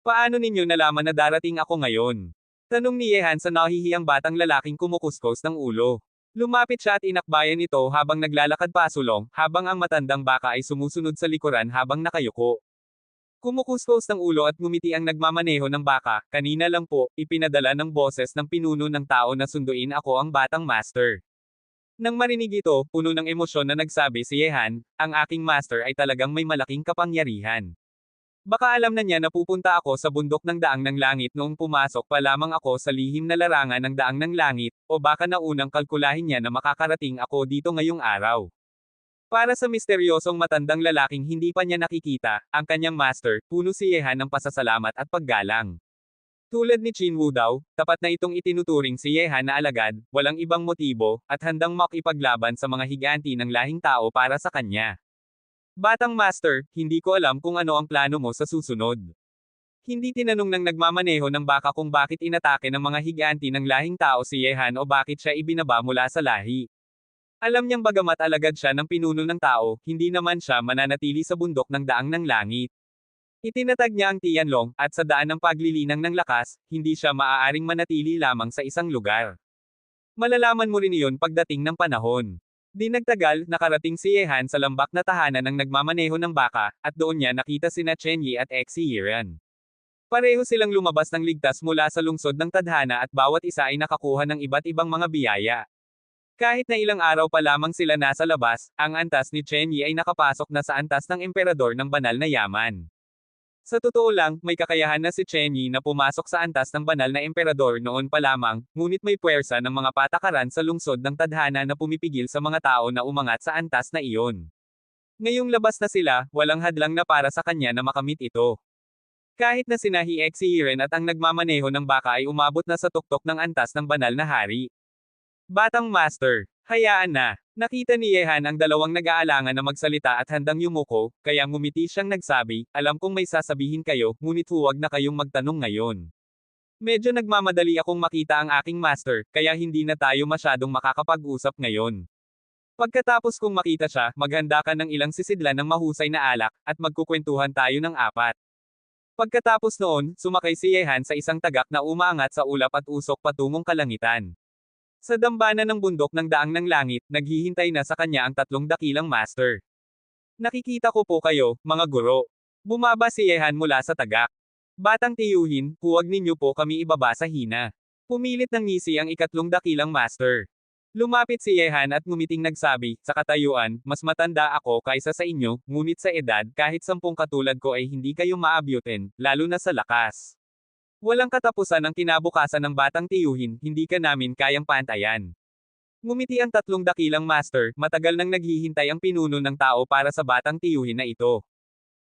S1: Paano ninyo nalaman na darating ako ngayon? Tanong ni Yehan sa nahihiyang batang lalaking kumukuskos ng ulo. Lumapit siya at inakbayan ito habang naglalakad pasulong, habang ang matandang baka ay sumusunod sa likuran habang nakayuko. Kumukuskos ng ulo at ngumiti ang nagmamaneho ng baka, kanina lang po, ipinadala ng boses ng pinuno ng tao na sunduin ako ang batang master. Nang marinig ito, puno ng emosyon na nagsabi si Yehan, ang aking master ay talagang may malaking kapangyarihan. Baka alam na niya na pupunta ako sa bundok ng daang ng langit noong pumasok pa lamang ako sa lihim na larangan ng daang ng langit, o baka naunang kalkulahin niya na makakarating ako dito ngayong araw. Para sa misteryosong matandang lalaking hindi pa niya nakikita, ang kanyang master, puno si Yehan ng pasasalamat at paggalang. Tulad ni Qin Wu daw, tapat na itong itinuturing si Yehan na alagad, walang ibang motibo, at handang makipaglaban sa mga higanti ng lahing tao para sa kanya. Batang master, hindi ko alam kung ano ang plano mo sa susunod. Hindi tinanong ng nagmamaneho ng baka kung bakit inatake ng mga higanti ng lahing tao si Yehan o bakit siya ibinaba mula sa lahi. Alam niyang bagamat alagad siya ng pinuno ng tao, hindi naman siya mananatili sa bundok ng daang ng langit. Itinatag niya ang Tianlong, at sa daan ng paglilinang ng lakas, hindi siya maaaring manatili lamang sa isang lugar. Malalaman mo rin iyon pagdating ng panahon. Di nagtagal, nakarating si Yehan sa lambak na tahanan ng nagmamaneho ng baka, at doon niya nakita sina Chen Yi at Xi Yiran. Pareho silang lumabas ng ligtas mula sa lungsod ng tadhana at bawat isa ay nakakuha ng iba't ibang mga biyaya. Kahit na ilang araw pa lamang sila nasa labas, ang antas ni Chen Yi ay nakapasok na sa antas ng emperador ng banal na yaman. Sa totoo lang, may kakayahan na si Chen Yi na pumasok sa antas ng banal na emperador noon pa lamang, ngunit may puwersa ng mga patakaran sa lungsod ng tadhana na pumipigil sa mga tao na umangat sa antas na iyon. Ngayong labas na sila, walang hadlang na para sa kanya na makamit ito. Kahit na sina Xi Yiran at ang nagmamaneho ng baka ay umabot na sa tuktok ng antas ng banal na hari. Batang master, hayaan na. Nakita ni Yehan ang dalawang nag-aalangan na magsalita at handang yumuko, kaya ngumiti siyang nagsabi, alam kong may sasabihin kayo, ngunit huwag na kayong magtanong ngayon. Medyo nagmamadali akong makita ang aking master, kaya hindi na tayo masyadong makakapag-usap ngayon. Pagkatapos kong makita siya, maghanda ka ng ilang sisidlan ng mahusay na alak, at magkukwentuhan tayo ng 4. Pagkatapos noon, sumakay si Yehan sa isang tagak na umaangat sa ulap at usok patungong kalangitan. Sa dambana ng bundok ng daang ng langit, naghihintay na sa kanya ang 3 dakilang master. Nakikita ko po kayo, mga guro. Bumaba si Yehan mula sa tagak. Batang tiyuhin, huwag ninyo po kami ibaba sa hina. Pumilit ng ngisi ang 3 dakilang master. Lumapit si Yehan at ngumiting nagsabi, sa katayuan, mas matanda ako kaysa sa inyo, ngunit sa edad, kahit 10 katulad ko ay hindi kayo maabyutin, lalo na sa lakas. Walang katapusan ang kinabukasan ng batang tiyuhin, hindi ka namin kayang pantayan. Ngumiti ang tatlong dakilang master, matagal nang naghihintay ang pinuno ng tao para sa batang tiyuhin na ito.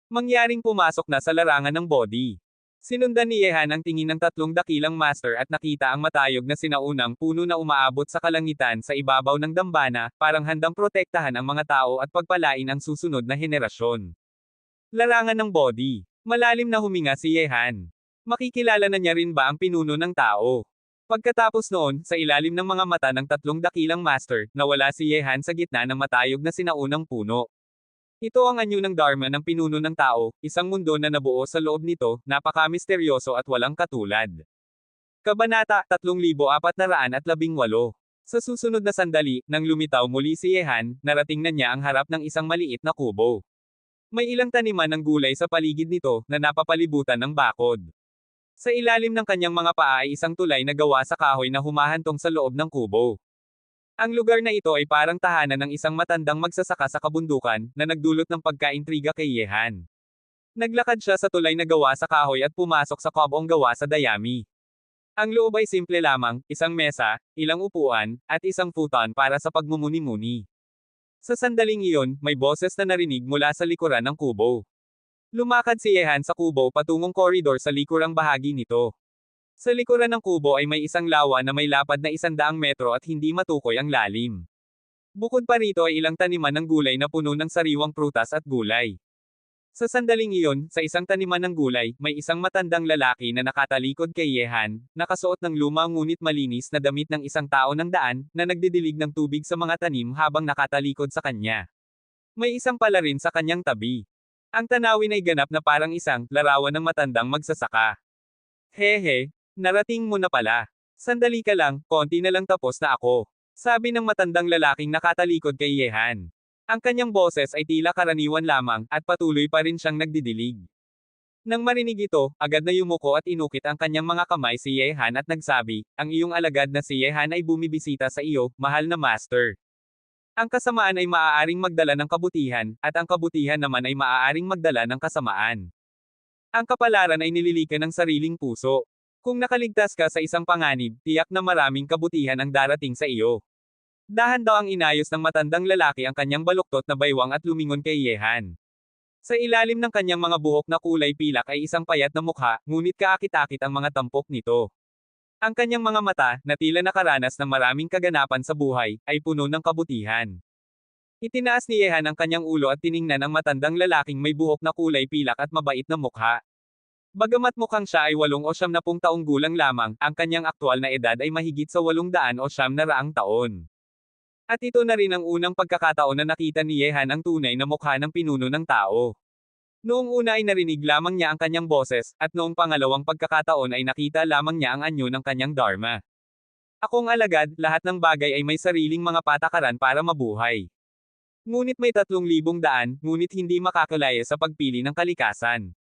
S1: Mangyaring pumasok na sa larangan ng body. Sinundan ni Yehan ang tingin ng tatlong dakilang master at nakita ang matayog na sinaunang puno na umaabot sa kalangitan sa ibabaw ng dambana, parang handang protektahan ang mga tao at pagpalain ang susunod na henerasyon. Larangan ng body. Malalim na huminga si Yehan. Makikilala na niya rin ba ang pinuno ng tao? Pagkatapos noon, sa ilalim ng mga mata ng tatlong dakilang master, nawala si Yehan sa gitna ng matayog na sinaunang puno. Ito ang anyo ng Dharma ng pinuno ng tao, isang mundo na nabuo sa loob nito, napaka-misteryoso at walang katulad. Kabanata 3418. Sa susunod na sandali, nang lumitaw muli si Yehan, narating na niya ang harap ng isang maliit na kubo. May ilang taniman ng gulay sa paligid nito, na napapalibutan ng bakod. Sa ilalim ng kanyang mga paa ay isang tulay na gawa sa kahoy na humahantong sa loob ng kubo. Ang lugar na ito ay parang tahanan ng isang matandang magsasaka sa kabundukan, na nagdulot ng pagkaintriga kay Yehan. Naglakad siya sa tulay na gawa sa kahoy at pumasok sa kubong gawa sa dayami. Ang loob ay simple lamang, isang mesa, ilang upuan, at isang futon para sa pagmumuni-muni. Sa sandaling iyon, may boses na narinig mula sa likuran ng kubo. Lumakad si Yehan sa kubo patungong koridor sa likurang bahagi nito. Sa likuran ng kubo ay may isang lawa na may lapad na 100 metro at hindi matukoy ang lalim. Bukod pa rito ay ilang taniman ng gulay na puno ng sariwang prutas at gulay. Sa sandaling iyon, sa isang taniman ng gulay, may isang matandang lalaki na nakatalikod kay Yehan, nakasuot ng luma ngunit malinis na damit ng isang tao ng daan, na nagdidilig ng tubig sa mga tanim habang nakatalikod sa kanya. May isang pala rin sa kanyang tabi. Ang tanawin ay ganap na parang isang larawan ng matandang magsasaka. Hehe. Narating mo na pala. Sandali ka lang, konti na lang tapos na ako. Sabi ng matandang lalaking nakatalikod kay Yehan. Ang kanyang boses ay tila karaniwan lamang, at patuloy pa rin siyang nagdidilig. Nang marinig ito, agad na yumuko at inukit ang kanyang mga kamay si Yehan at nagsabi, ang iyong alagad na si Yehan ay bumibisita sa iyo, mahal na master. Ang kasamaan ay maaaring magdala ng kabutihan, at ang kabutihan naman ay maaaring magdala ng kasamaan. Ang kapalaran ay nililikan ng sariling puso. Kung nakaligtas ka sa isang panganib, tiyak na maraming kabutihan ang darating sa iyo. Dahan daw ang inayos ng matandang lalaki ang kanyang baluktot na baywang at lumingon kay Yehan. Sa ilalim ng kanyang mga buhok na kulay pilak ay isang payat na mukha, ngunit kaakit-akit ang mga tampok nito. Ang kanyang mga mata, na tila nakaranas ng maraming kaganapan sa buhay, ay puno ng kabutihan. Itinaas ni Yehan ang kanyang ulo at tiningnan ang matandang lalaking may buhok na kulay pilak at mabait na mukha. Bagamat mukhang siya ay 8 o 90 taong gulang lamang, ang kanyang aktwal na edad ay mahigit sa 800 o 900 taon. At ito na rin ang unang pagkakataon na nakita ni Yehan ang tunay na mukha ng pinuno ng tao. Noong una ay narinig lamang niya ang kanyang boses, at noong pangalawang pagkakataon ay nakita lamang niya ang anyo ng kanyang dharma. Akong alagad, lahat ng bagay ay may sariling mga patakaran para mabuhay. Ngunit may 3,000 daan, ngunit hindi makakalaya sa pagpili ng kalikasan.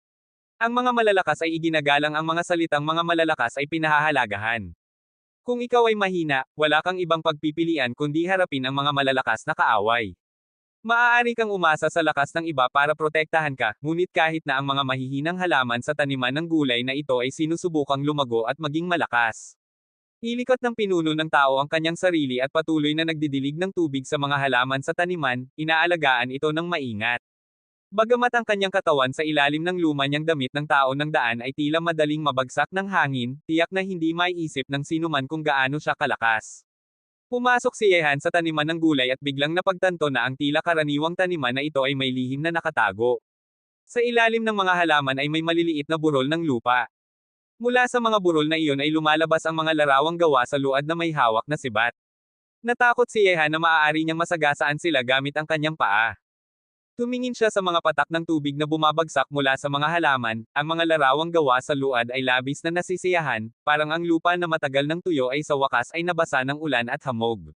S1: Ang mga malalakas ay iginagalang, ang mga salitang mga malalakas ay pinahahalagahan. Kung ikaw ay mahina, wala kang ibang pagpipilian kundi harapin ang mga malalakas na kaaway. Maaari kang umasa sa lakas ng iba para protektahan ka, ngunit kahit na ang mga mahihinang halaman sa taniman ng gulay na ito ay sinusubukang lumago at maging malakas. Ilikot ng pinuno ng tao ang kanyang sarili at patuloy na nagdidilig ng tubig sa mga halaman sa taniman, inaalagaan ito ng maingat. Bagamat ang kanyang katawan sa ilalim ng luma niyang damit ng tao ng daan ay tila madaling mabagsak ng hangin, tiyak na hindi maiisip ng sinuman kung gaano siya kalakas. Pumasok si Yehan sa taniman ng gulay at biglang napagtanto na ang tila karaniwang taniman na ito ay may lihim na nakatago. Sa ilalim ng mga halaman ay may maliliit na burol ng lupa. Mula sa mga burol na iyon ay lumalabas ang mga larawang gawa sa luad na may hawak na sibat. Natakot si Yehan na maaari niyang masagasaan sila gamit ang kanyang paa. Tumingin siya sa mga patak ng tubig na bumabagsak mula sa mga halaman, ang mga larawang gawa sa luad ay labis na nasisiyahan, parang ang lupa na matagal ng tuyo ay sa wakas ay nabasa ng ulan at hamog.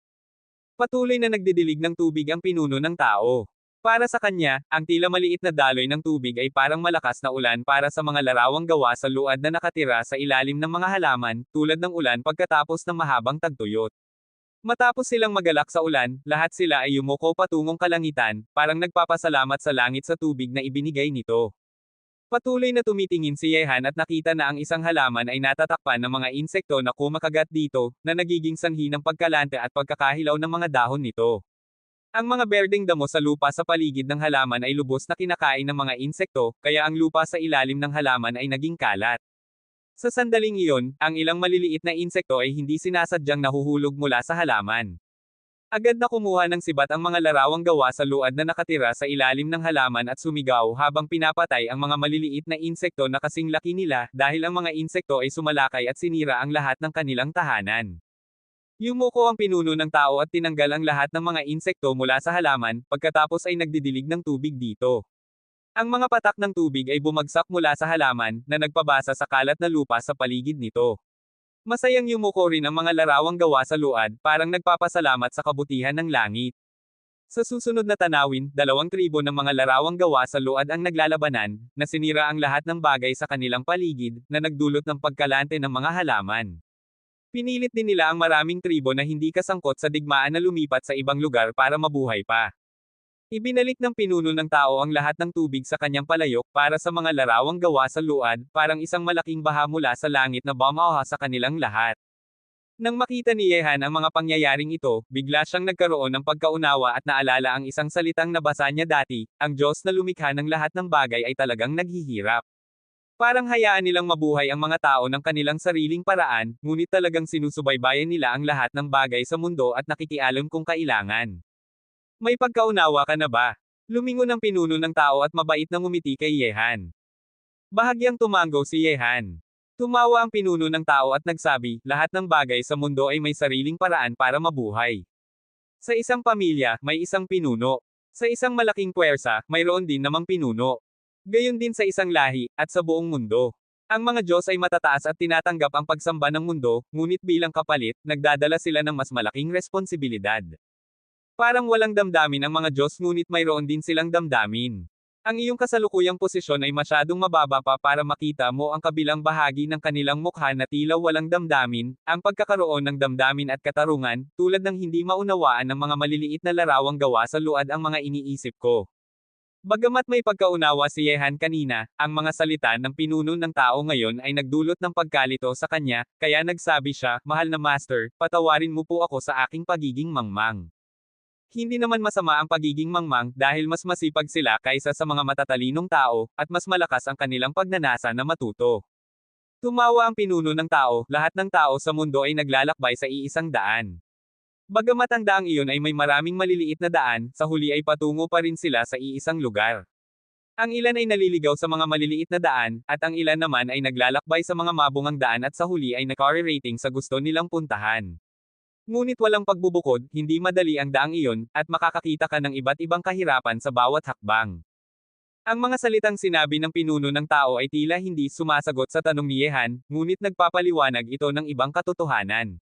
S1: Patuloy na nagdidilig ng tubig ang pinuno ng tao. Para sa kanya, ang tila maliit na daloy ng tubig ay parang malakas na ulan para sa mga larawang gawa sa luad na nakatira sa ilalim ng mga halaman, tulad ng ulan pagkatapos ng mahabang tagtuyot. Matapos silang magalak sa ulan, lahat sila ay yumuko patungong kalangitan, parang nagpapasalamat sa langit sa tubig na ibinigay nito. Patuloy na tumitingin si Yehan at nakita na ang isang halaman ay natatakpan ng mga insekto na kumakagat dito, na nagiging sanhi ng pagkalante at pagkakahilaw ng mga dahon nito. Ang mga berdeng damo sa lupa sa paligid ng halaman ay lubos na kinakain ng mga insekto, kaya ang lupa sa ilalim ng halaman ay naging kalat. Sa sandaling iyon, ang ilang maliliit na insekto ay hindi sinasadyang nahuhulog mula sa halaman. Agad na kumuha ng sibat ang mga larawang gawa sa luad na nakatira sa ilalim ng halaman at sumigaw habang pinapatay ang mga maliliit na insekto na kasing laki nila dahil ang mga insekto ay sumalakay at sinira ang lahat ng kanilang tahanan. Yumuko ang pinuno ng tao at tinanggal ang lahat ng mga insekto mula sa halaman, pagkatapos ay nagdidilig ng tubig dito. Ang mga patak ng tubig ay bumagsak mula sa halaman, na nagpabasa sa kalat na lupa sa paligid nito. Masayang yumuko rin ang mga larawang gawa sa luad, parang nagpapasalamat sa kabutihan ng langit. Sa susunod na tanawin, 2 tribo ng mga larawang gawa sa luad ang naglalabanan, na sinira ang lahat ng bagay sa kanilang paligid, na nagdulot ng pagkalante ng mga halaman. Pinilit din nila ang maraming tribo na hindi kasangkot sa digmaan na lumipat sa ibang lugar para mabuhay pa. Ibinalik ng pinuno ng tao ang lahat ng tubig sa kanyang palayok para sa mga larawang gawa sa luad, parang isang malaking baha mula sa langit na bumaha sa kanilang lahat. Nang makita ni Yehan ang mga pangyayaring ito, bigla siyang nagkaroon ng pagkaunawa at naalala ang isang salitang nabasa niya dati, ang Diyos na lumikha ng lahat ng bagay ay talagang naghihirap. Parang hayaan nilang mabuhay ang mga tao ng kanilang sariling paraan, ngunit talagang sinusubaybayan nila ang lahat ng bagay sa mundo at nakikialam kung kailangan. May pagkaunawa ka na ba? Lumingon ang pinuno ng tao at mabait na ngumiti kay Yehan. Bahagyang tumango si Yehan. Tumawa ang pinuno ng tao at nagsabi, lahat ng bagay sa mundo ay may sariling paraan para mabuhay. Sa isang pamilya, may isang pinuno. Sa isang malaking puwersa, mayroon din namang pinuno. Gayon din sa isang lahi, at sa buong mundo. Ang mga Diyos ay matataas at tinatanggap ang pagsamba ng mundo, ngunit bilang kapalit, nagdadala sila ng mas malaking responsibilidad. Parang walang damdamin ang mga Diyos ngunit mayroon din silang damdamin. Ang iyong kasalukuyang posisyon ay masyadong mababa pa para makita mo ang kabilang bahagi ng kanilang mukha na tila walang damdamin, ang pagkakaroon ng damdamin at katarungan, tulad ng hindi maunawaan ng mga maliliit na larawang gawa sa luad ang mga iniisip ko. Bagamat may pagkaunawa si Yehan kanina, ang mga salita ng pinuno ng tao ngayon ay nagdulot ng pagkalito sa kanya, kaya nagsabi siya, mahal na master, patawarin mo po ako sa aking pagiging mangmang. Hindi naman masama ang pagiging mangmang dahil mas masipag sila kaysa sa mga matatalinong tao, at mas malakas ang kanilang pagnanasa na matuto. Tumawa ang pinuno ng tao, lahat ng tao sa mundo ay naglalakbay sa iisang daan. Bagamat ang daang iyon ay may maraming maliliit na daan, sa huli ay patungo pa rin sila sa iisang lugar. Ang ilan ay naliligaw sa mga maliliit na daan, at ang ilan naman ay naglalakbay sa mga mabungang daan at sa huli ay nakarerating sa gusto nilang puntahan. Ngunit walang pagbubukod, hindi madali ang daang iyon, at makakakita ka ng iba't ibang kahirapan sa bawat hakbang. Ang mga salitang sinabi ng pinuno ng tao ay tila hindi sumasagot sa tanong ni Yehan, ngunit nagpapaliwanag ito ng ibang katotohanan.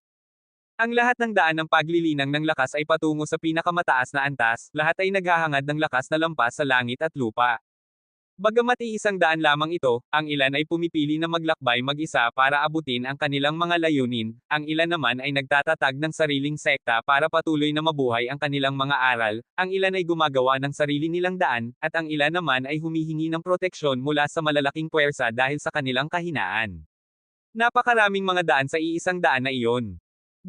S1: Ang lahat ng daan ng paglilinang ng lakas ay patungo sa pinakamataas na antas, lahat ay naghahangad ng lakas na lampas sa langit at lupa. Bagamat iisang daan lamang ito, ang ilan ay pumipili na maglakbay mag-isa para abutin ang kanilang mga layunin, ang ilan naman ay nagtatatag ng sariling sekta para patuloy na mabuhay ang kanilang mga aral, ang ilan ay gumagawa ng sarili nilang daan, at ang ilan naman ay humihingi ng proteksyon mula sa malalaking puwersa dahil sa kanilang kahinaan. Napakaraming mga daan sa iisang daan na iyon.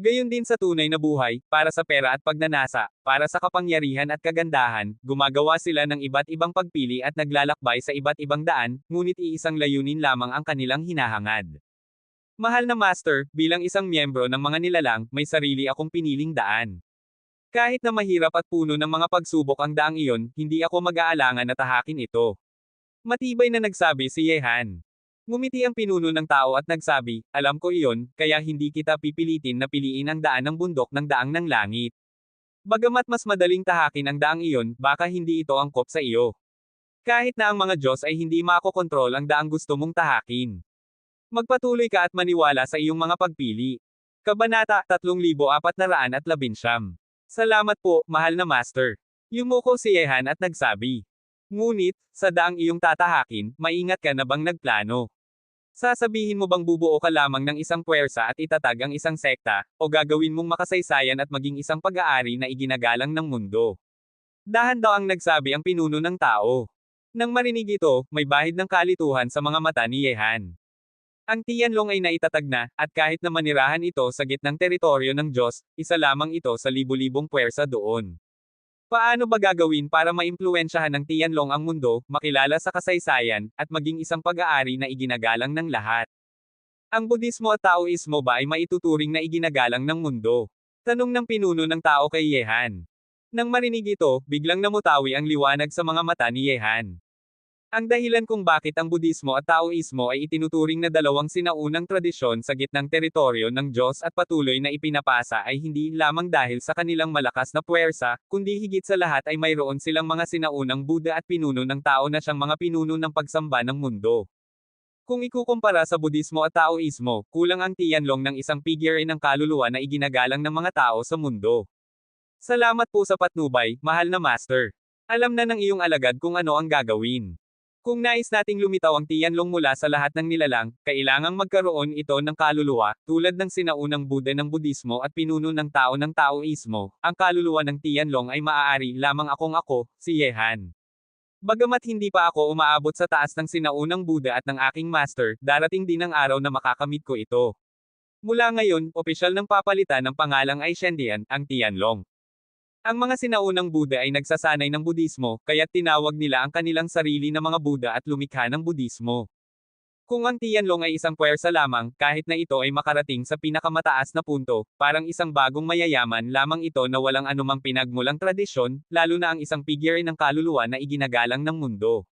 S1: Gayon din sa tunay na buhay, para sa pera at pagnanasa, para sa kapangyarihan at kagandahan, gumagawa sila ng iba't ibang pagpili at naglalakbay sa iba't ibang daan, ngunit iisang layunin lamang ang kanilang hinahangad. Mahal na Master, bilang isang miyembro ng mga nilalang, may sarili akong piniling daan. Kahit na mahirap at puno ng mga pagsubok ang daang iyon, hindi ako mag-aalangan na tahakin ito. Matibay na nagsabi si Yehan. Ngumiti ang pinuno ng tao at nagsabi, alam ko iyon, kaya hindi kita pipilitin na piliin ang daan ng bundok ng daang ng langit. Bagamat mas madaling tahakin ang daang iyon, baka hindi ito angkop sa iyo. Kahit na ang mga Diyos ay hindi makokontrol ang daang gusto mong tahakin. Magpatuloy ka at maniwala sa iyong mga pagpili. Kabanata 3419. Salamat po, mahal na Master. Yumuko si Yehan at nagsabi. Ngunit, sa daang iyong tatahakin, maingat ka na bang nagplano? Sasabihin mo bang bubuo ka lamang ng isang puwersa at itatag ang isang sekta, o gagawin mong makasaysayan at maging isang pag-aari na iginagalang ng mundo? Dahan daw ang nagsabi ang pinuno ng tao. Nang marinig ito, may bahid ng kalituhan sa mga mata ni Yehan. Ang Tianlong ay naitatag na, at kahit na manirahan ito sa gitnang teritoryo ng Diyos, isa lamang ito sa libu-libong puwersa doon. Paano ba gagawin para maimpluwensyahan ng Tianlong ang mundo, makilala sa kasaysayan, at maging isang pag-aari na iginagalang ng lahat? Ang Budismo at Taoismo ba ay maituturing na iginagalang ng mundo? Tanong ng pinuno ng tao kay Yehan. Nang marinig ito, biglang namutawi ang liwanag sa mga mata ni Yehan. Ang dahilan kung bakit ang Budismo at Taoismo ay itinuturing na dalawang sinaunang tradisyon sa gitnang teritoryo ng Diyos at patuloy na ipinapasa ay hindi lamang dahil sa kanilang malakas na puwersa, kundi higit sa lahat ay mayroon silang mga sinaunang Buddha at pinuno ng tao na siyang mga pinuno ng pagsamba ng mundo. Kung ikukumpara sa Budismo at Taoismo, kulang ang Tianlong ng isang figure ng kaluluwa na iginagalang ng mga tao sa mundo. Salamat po sa patnubay, mahal na master. Alam na ng iyong alagad kung ano ang gagawin. Kung nais nating lumitaw ang Tianlong mula sa lahat ng nilalang, kailangang magkaroon ito ng kaluluwa, tulad ng sinaunang Buddha ng Budismo at pinuno ng Taoismo. Ang kaluluwa ng Tianlong ay maaari lamang akong ako, si Yehan. Bagamat hindi pa ako umaabot sa taas ng sinaunang Buddha at ng aking master, darating din ang araw na makakamit ko ito. Mula ngayon, opisyal ng papalitan ng pangalang ay Shendian, ang Tianlong. Ang mga sinaunang Buddha ay nagsasanay ng Budismo, kaya't tinawag nila ang kanilang sarili na mga Buddha at lumikha ng Budismo. Kung ang Tianlong ay isang puwersa lamang, kahit na ito ay makarating sa pinakamataas na punto, parang isang bagong mayayaman lamang ito na walang anumang pinagmulang tradisyon, lalo na ang isang figure ng kaluluwa na iginagalang ng mundo.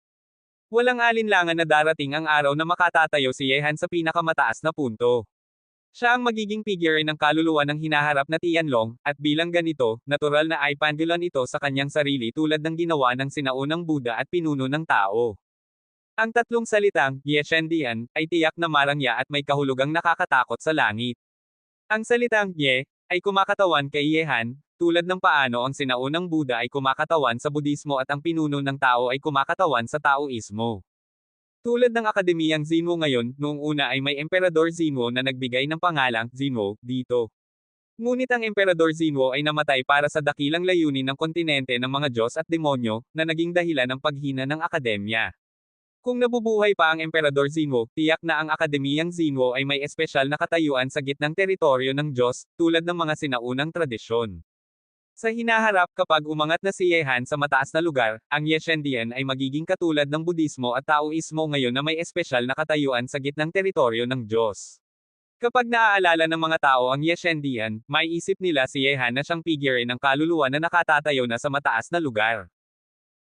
S1: Walang alinlangan na darating ang araw na makatatayo si Yehan sa pinakamataas na punto. Siya ang magiging figure ng kaluluwa ng hinaharap na Tianlong, at bilang ganito, natural na ipanggilan ito sa kanyang sarili tulad ng ginawa ng sinaunang Buddha at pinuno ng tao. Ang tatlong salitang, Ye Shendian, ay tiyak na marangya at may kahulugang nakakatakot sa langit. Ang salitang, Ye, ay kumakatawan kay Yehan, tulad ng paano ang sinaunang Buddha ay kumakatawan sa Budismo at ang pinuno ng tao ay kumakatawan sa Taoismo. Tulad ng Akademiyang Zinwo ngayon, noong una ay may Emperador Zinwo na nagbigay ng pangalang Zinwo dito. Ngunit ang Emperador Zinwo ay namatay para sa dakilang layunin ng kontinente ng mga Diyos at demonyo, na naging dahilan ng paghina ng akademya. Kung nabubuhay pa ang Emperador Zinwo, tiyak na ang Akademiyang Zinwo ay may espesyal na katayuan sa gitnang teritoryo ng Diyos, tulad ng mga sinaunang tradisyon. Sa hinaharap kapag umangat na si Yehan sa mataas na lugar, ang Yeshendian ay magiging katulad ng Budismo at Taoismo ngayon na may espesyal na katayuan sa gitnang teritoryo ng Diyos. Kapag naaalala ng mga tao ang Yeshendian, maiisip nila si Yehan na siyang figure ng kaluluwa na nakatatayo na sa mataas na lugar.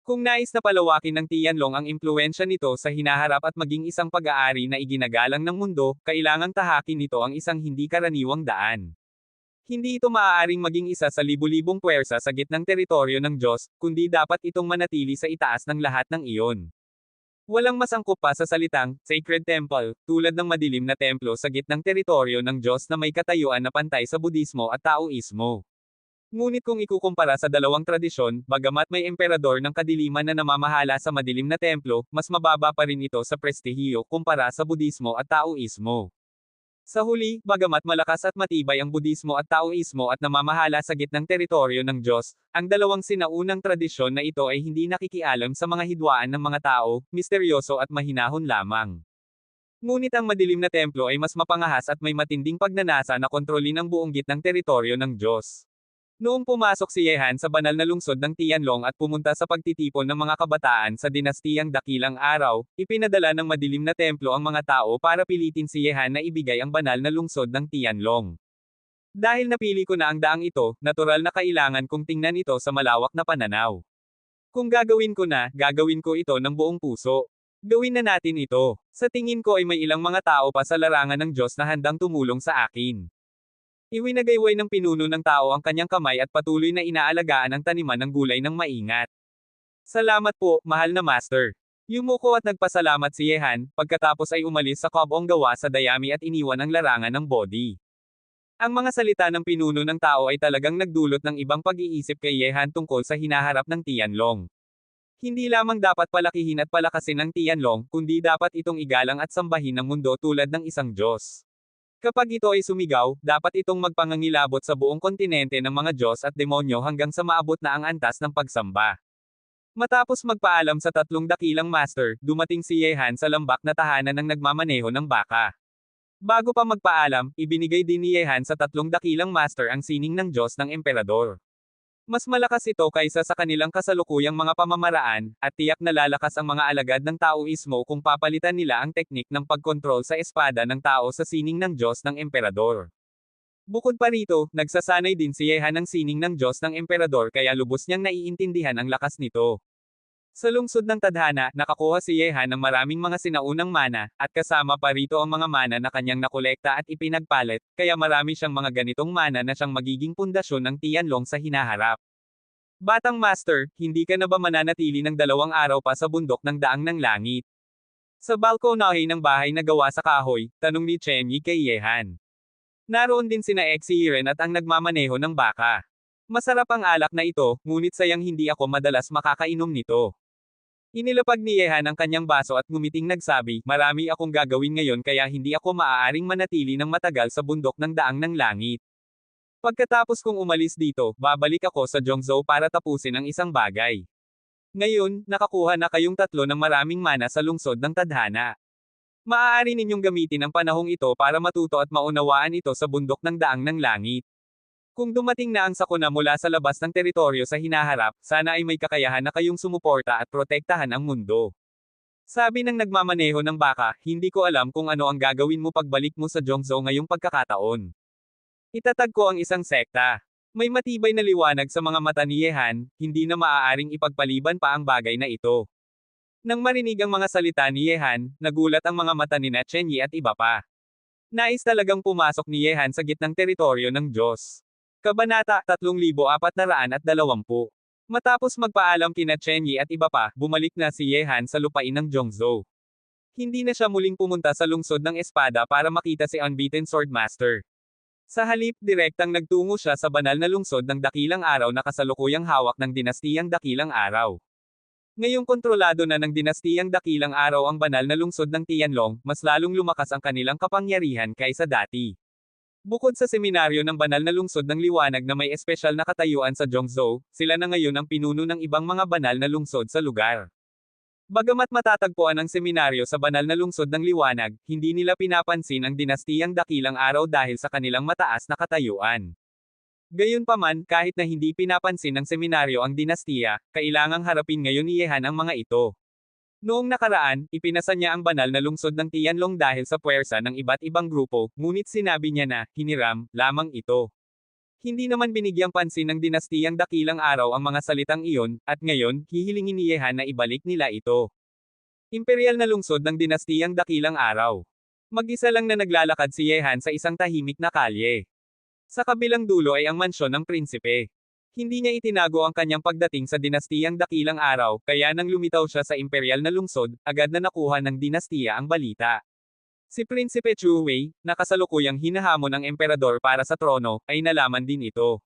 S1: Kung nais na palawakin ng Tianlong ang impluwensya nito sa hinaharap at maging isang pag-aari na iginagalang ng mundo, kailangang tahakin nito ang isang hindi karaniwang daan. Hindi ito maaaring maging isa sa libu-libong puwersa sa gitnang teritoryo ng Diyos, kundi dapat itong manatili sa itaas ng lahat ng iyon. Walang masangkop pa sa salitang, sacred temple, tulad ng madilim na templo sa gitnang teritoryo ng Diyos na may katayuan na pantay sa Budismo at Taoismo. Ngunit kung ikukumpara sa dalawang tradisyon, bagamat may emperador ng kadiliman na namamahala sa madilim na templo, mas mababa pa rin ito sa prestihiyo kumpara sa Budismo at Taoismo. Sa huli, bagamat malakas at matibay ang Budismo at Taoismo at namamahala sa gitnang teritoryo ng Diyos, ang dalawang sinaunang tradisyon na ito ay hindi nakikialam sa mga hidwaan ng mga tao, misteryoso at mahinahon lamang. Ngunit ang madilim na templo ay mas mapangahas at may matinding pagnanasa na kontrolin ang buong gitnang teritoryo ng Diyos. Noong pumasok si Yehan sa banal na lungsod ng Tianlong at pumunta sa pagtitipon ng mga kabataan sa dinastiyang Dakilang Araw, ipinadala ng madilim na templo ang mga tao para pilitin si Yehan na ibigay ang banal na lungsod ng Tianlong. Dahil napili ko na ang daang ito, natural na kailangan kong tingnan ito sa malawak na pananaw. Kung gagawin ko na, gagawin ko ito ng buong puso. Gawin na natin ito. Sa tingin ko ay may ilang mga tao pa sa larangan ng Diyos na handang tumulong sa akin. Iwinagayway ng pinuno ng tao ang kanyang kamay at patuloy na inaalagaan ang taniman ng gulay ng maingat. Salamat po, mahal na master. Yumuko at nagpasalamat si Yehan, pagkatapos ay umalis sa kabong gawa sa dayami at iniwan ang larangan ng body. Ang mga salita ng pinuno ng tao ay talagang nagdulot ng ibang pag-iisip kay Yehan tungkol sa hinaharap ng Tianlong. Hindi lamang dapat palakihin at palakasin ang Tianlong, kundi dapat itong igalang at sambahin ng mundo tulad ng isang Diyos. Kapag ito ay sumigaw, dapat itong magpangangilabot sa buong kontinente ng mga Diyos at demonyo hanggang sa maabot na ang antas ng pagsamba. Matapos magpaalam sa tatlong dakilang master, dumating si Yehan sa lambak na tahanan ng nagmamaneho ng baka. Bago pa magpaalam, ibinigay din ni Yehan sa tatlong dakilang master ang sining ng Diyos ng Emperador. Mas malakas ito kaysa sa kanilang kasalukuyang mga pamamaraan, at tiyak na lalakas ang mga alagad ng Taoismo kung papalitan nila ang teknik ng pagkontrol sa espada ng tao sa sining ng Diyos ng Emperador. Bukod pa rito, nagsasanay din si Yehan ng sining ng Diyos ng Emperador kaya lubos niyang naiintindihan ang lakas nito. Sa lungsod ng Tadhana, nakakuha si Yehan ng maraming mga sinaunang mana, at kasama pa rito ang mga mana na kanyang nakolekta at ipinagpalit, kaya marami siyang mga ganitong mana na siyang magiging pundasyon ng Tianlong sa hinaharap. Batang Master, hindi ka na ba mananatili ng 2 araw pa sa bundok ng daang ng langit? Sa balkonahe ng bahay na gawa sa kahoy, tanong ni Chen Yi kay Yehan. Naroon din sina Exiren at ang nagmamaneho ng baka. Masarap ang alak na ito, ngunit sayang hindi ako madalas makakainom nito. Inilapag ni Yehan ang kanyang baso at ngumiting nagsabi, marami akong gagawin ngayon kaya hindi ako maaaring manatili ng matagal sa bundok ng daang ng langit. Pagkatapos kong umalis dito, babalik ako sa Zhongzhou para tapusin ang isang bagay. Ngayon, nakakuha na kayong 3 ng maraming mana sa lungsod ng Tadhana. Maaari ninyong gamitin ang panahong ito para matuto at maunawaan ito sa bundok ng daang ng langit. Kung dumating na ang sakuna mula sa labas ng teritoryo sa hinaharap, sana ay may kakayahan na kayong sumuporta at protektahan ang mundo. Sabi ng nagmamaneho ng baka, hindi ko alam kung ano ang gagawin mo pagbalik mo sa Zhongzhou ngayong pagkakataon. Itatag ko ang isang sekta. May matibay na liwanag sa mga mata ni Yehan, hindi na maaaring ipagpaliban pa ang bagay na ito. Nang marinig ang mga salita ni Yehan, nagulat ang mga mata ni Chen Yi at iba pa. Nais talagang pumasok ni Yehan sa gitnang teritoryo ng Diyos. Kabanata 3420. Matapos magpaalam kina Chen Yi at iba pa, bumalik na si Yehan sa lupain ng Zhongzhou. Hindi na siya muling pumunta sa lungsod ng espada para makita si Unbeaten Swordmaster. Sa halip, direktang nagtungo siya sa banal na lungsod ng Dakilang Araw na kasalukuyang hawak ng dinastiyang Dakilang Araw. Ngayong kontrolado na ng dinastiyang Dakilang Araw ang banal na lungsod ng Tianlong, mas lalong lumakas ang kanilang kapangyarihan kaysa dati. Bukod sa seminaryo ng banal na lungsod ng liwanag na may espesyal na katayuan sa Zhongzhou, sila na ngayon ang pinuno ng ibang mga banal na lungsod sa lugar. Bagamat matatagpuan ang seminaryo sa banal na lungsod ng liwanag, hindi nila pinapansin ang dinastiyang Dakilang Araw dahil sa kanilang mataas na katayuan. Gayunpaman, kahit na hindi pinapansin ng seminaryo ang dinastiya, kailangang harapin ngayon ni Yehan ang mga ito. Noong nakaraan, ipinasa niya ang banal na lungsod ng Tianlong dahil sa puwersa ng iba't ibang grupo, ngunit sinabi niya na, hiniram, lamang ito. Hindi naman binigyang pansin ng dinastiyang Dakilang Araw ang mga salitang iyon, at ngayon, hihilingin ni Yehan na ibalik nila ito. Imperial na lungsod ng dinastiyang Dakilang Araw. Mag-isa lang na naglalakad si Yehan sa isang tahimik na kalye. Sa kabilang dulo ay ang mansyon ng prinsipe. Hindi niya itinago ang kanyang pagdating sa dinastiyang Dakilang Araw, kaya nang lumitaw siya sa imperial na lungsod, agad na nakuha ng dinastiya ang balita. Si Prinsipe Chu Wei, na kasalukuyang hinahamon ng emperador para sa trono, ay nalaman din ito.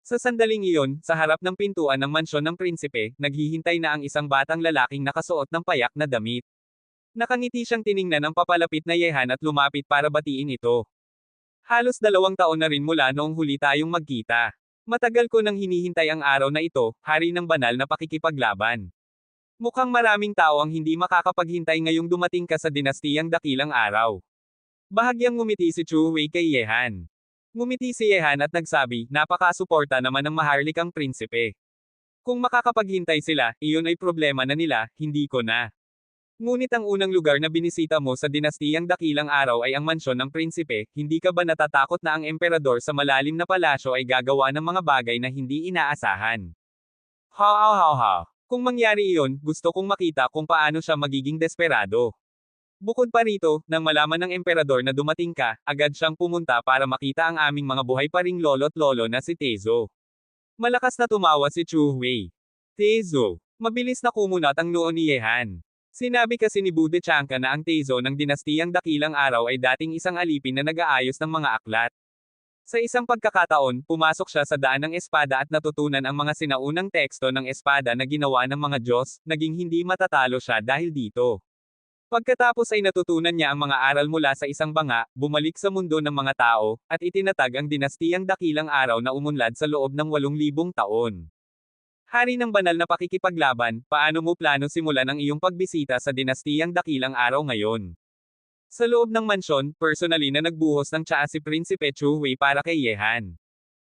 S1: Sa sandaling iyon, sa harap ng pintuan ng mansyon ng prinsipe, naghihintay na ang isang batang lalaking nakasuot ng payak na damit. Nakangiti siyang tiningnan ng papalapit na Yehan at lumapit para batiin ito. Halos 2 taon na rin mula noong huli tayong magkita. Matagal ko nang hinihintay ang araw na ito, hari ng banal na pakikipaglaban. Mukhang maraming tao ang hindi makakapaghintay ngayong dumating ka sa dinastiyang Dakilang Araw. Bahagyang ngumiti si Chu Wei kay Yehan. Ngumiti si Yehan at nagsabi, napaka-suporta naman ng maharlikang prinsipe. Kung makakapaghintay sila, iyon ay problema na nila, hindi ko na. Ngunit ang unang lugar na binisita mo sa dinastiyang Dakilang Araw ay ang mansyon ng prinsipe, hindi ka ba natatakot na ang emperador sa malalim na palasyo ay gagawa ng mga bagay na hindi inaasahan? Ha. Kung mangyari iyon, gusto kong makita kung paano siya magiging desperado. Bukod pa rito, nang malaman ng emperador na dumating ka, agad siyang pumunta para makita ang aming mga buhay pa ring lolo't lolo na si Tezo. Malakas na tumawa si Chu Wei. Tezo. Mabilis na kumunat ang noo ni Yehan. Sinabi kasi ni Bude Chanka na ang Tezo ng dinastiyang Dakilang Araw ay dating isang alipin na nag-aayos ng mga aklat. Sa isang pagkakataon, pumasok siya sa daan ng espada at natutunan ang mga sinaunang teksto ng espada na ginawa ng mga Diyos, naging hindi matatalo siya dahil dito. Pagkatapos ay natutunan niya ang mga aral mula sa isang banga, bumalik sa mundo ng mga tao, at itinatag ang dinastiyang dakilang araw na umunlad sa loob ng 8,000 taon. Hari ng banal na pakikipaglaban, paano mo plano simulan ang iyong pagbisita sa dinastiyang dakilang araw ngayon? Sa loob ng mansyon, personally na nagbuhos ng tsaa si Prinsipe Chu Hui para kay Yehan.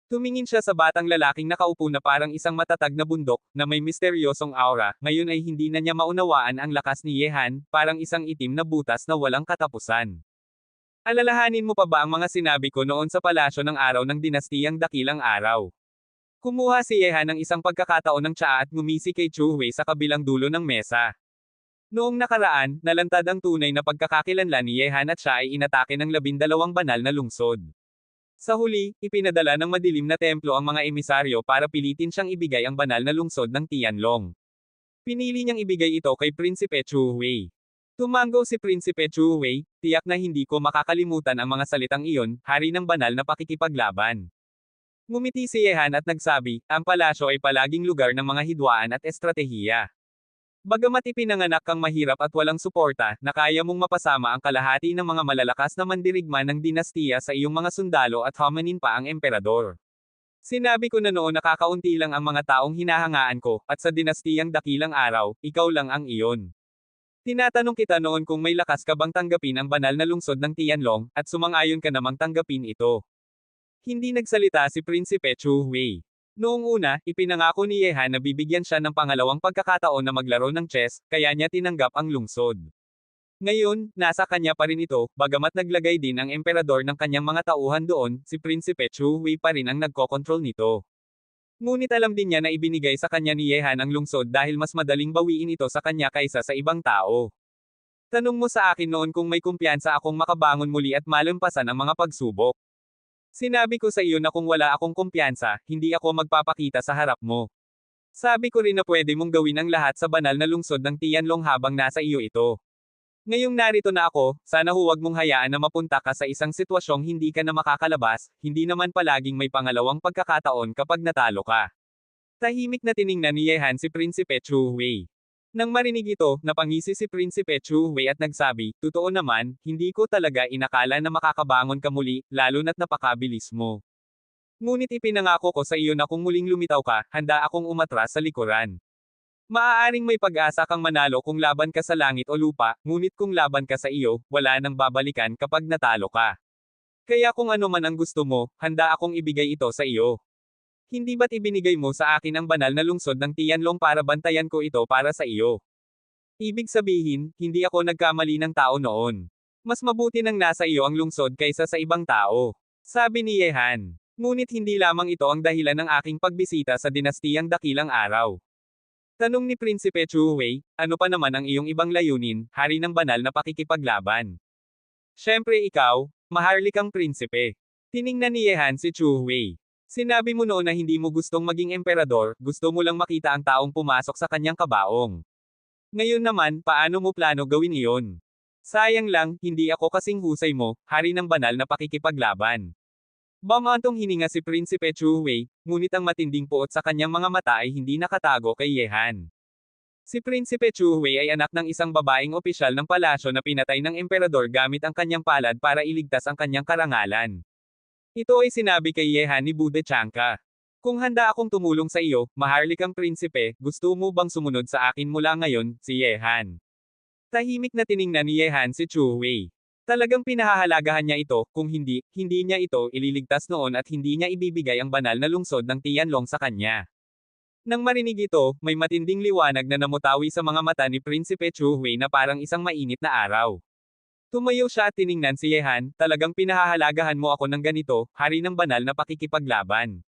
S1: Tumingin siya sa batang lalaking nakaupo na parang isang matatag na bundok, na may misteryosong aura, ngayon ay hindi na niya maunawaan ang lakas ni Yehan, parang isang itim na butas na walang katapusan. Alalahanin mo pa ba ang mga sinabi ko noon sa palasyo ng araw ng dinastiyang dakilang araw? Kumuha si Yehan ng isang pagkakataon ng tsaa at ngumisi kay Chu Hui sa kabilang dulo ng mesa. Noong nakaraan, nalantad ang tunay na pagkakakilanlan ni Yehan at siya ay inatake ng 12 banal na lungsod. Sa huli, ipinadala ng madilim na templo ang mga emisaryo para pilitin siyang ibigay ang banal na lungsod ng Tianlong. Pinili niyang ibigay ito kay Prinsipe Chu Hui. Tumango si Prinsipe Chu Hui, tiyak na hindi ko makakalimutan ang mga salitang iyon, hari ng banal na pakikipaglaban. Ngumiti si Yehan at nagsabi, ang palasyo ay palaging lugar ng mga hidwaan at estratehiya. Bagamat ipinanganak kang mahirap at walang suporta, na kaya mong mapasama ang kalahati ng mga malalakas na mandirigma ng dinastiya sa iyong mga sundalo at homanin pa ang emperador. Sinabi ko na noon nakakaunti lang ang mga taong hinahangaan ko, at sa dinastiyang dakilang araw, ikaw lang ang iyon. Tinatanong kita noon kung may lakas ka bang tanggapin ang banal na lungsod ng Tianlong, at sumang-ayon ka namang tanggapin ito. Hindi nagsalita si Prinsipe Chu Hui. Noong una, ipinangako ni Yehan na bibigyan siya ng pangalawang pagkakataon na maglaro ng chess, kaya niya tinanggap ang lungsod. Ngayon, nasa kanya pa rin ito, bagamat naglagay din ang emperador ng kanyang mga tauhan doon, si Prinsipe Chu Hui pa rin ang nagkokontrol nito. Ngunit alam din niya na ibinigay sa kanya ni Yehan ang lungsod dahil mas madaling bawiin ito sa kanya kaysa sa ibang tao. Tanong mo sa akin noon kung may kumpiyansa akong makabangon muli at malampasan ang mga pagsubok. Sinabi ko sa iyo na kung wala akong kumpiyansa, hindi ako magpapakita sa harap mo. Sabi ko rin na pwede mong gawin ang lahat sa banal na lungsod ng Tianlong habang nasa iyo ito. Ngayong narito na ako, sana huwag mong hayaan na mapunta ka sa isang sitwasyong hindi ka na makakalabas, hindi naman palaging may pangalawang pagkakataon kapag natalo ka. Tahimik na tiningnan ni Yehan si Prinsipe Chu Hui. Nang marinig ito, napangisi si Prinsipe Chu Hui at nagsabi, totoo naman, hindi ko talaga inakala na makakabangon ka muli, lalo na't napakabilis mo. Ngunit ipinangako ko sa iyo na kung muling lumitaw ka, handa akong umatras sa likuran. Maaaring may pag-asa kang manalo kung laban ka sa langit o lupa, ngunit kung laban ka sa iyo, wala nang babalikan kapag natalo ka. Kaya kung ano man ang gusto mo, handa akong ibigay ito sa iyo. Hindi ba't ibinigay mo sa akin ang banal na lungsod ng Tianlong para bantayan ko ito para sa iyo? Ibig sabihin, hindi ako nagkamali ng tao noon. Mas mabuti nang nasa iyo ang lungsod kaysa sa ibang tao. Sabi ni Yehan. Ngunit hindi lamang ito ang dahilan ng aking pagbisita sa dinastiyang dakilang araw. Tanong ni Prinsipe Chu Hui, ano pa naman ang iyong ibang layunin, hari ng banal na pakikipaglaban? Siyempre ikaw, maharlikang prinsipe. Tiningnan ni Yehan si Chu Hui. Sinabi mo noon na hindi mo gustong maging emperador, gusto mo lang makita ang taong pumasok sa kanyang kabaong. Ngayon naman, paano mo plano gawin iyon? Sayang lang, hindi ako kasing husay mo, hari ng banal na pakikipaglaban. Bamantong hininga si Prinsipe Chu Hui, ngunit ang matinding puot sa kanyang mga mata ay hindi nakatago kay Yehan. Si Prinsipe Chu Hui ay anak ng isang babaeng opisyal ng palasyo na pinatay ng emperador gamit ang kanyang palad para iligtas ang kanyang karangalan. Ito ay sinabi kay Yehan ni Bude Changka. Kung handa akong tumulong sa iyo, maharlikang prinsipe, gusto mo bang sumunod sa akin mula ngayon, si Yehan? Tahimik na tiningnan ni Yehan si Chu Hui. Talagang pinahahalagahan niya ito, kung hindi, hindi niya ito ililigtas noon at hindi niya ibibigay ang banal na lungsod ng Tianlong sa kanya. Nang marinig ito, may matinding liwanag na namutawi sa mga mata ni Prinsipe Chu Hui na parang isang mainit na araw. Tumayo siya at tiningnan si Yehan, talagang pinahahalagahan mo ako ng ganito, hari ng banal na pakikipaglaban.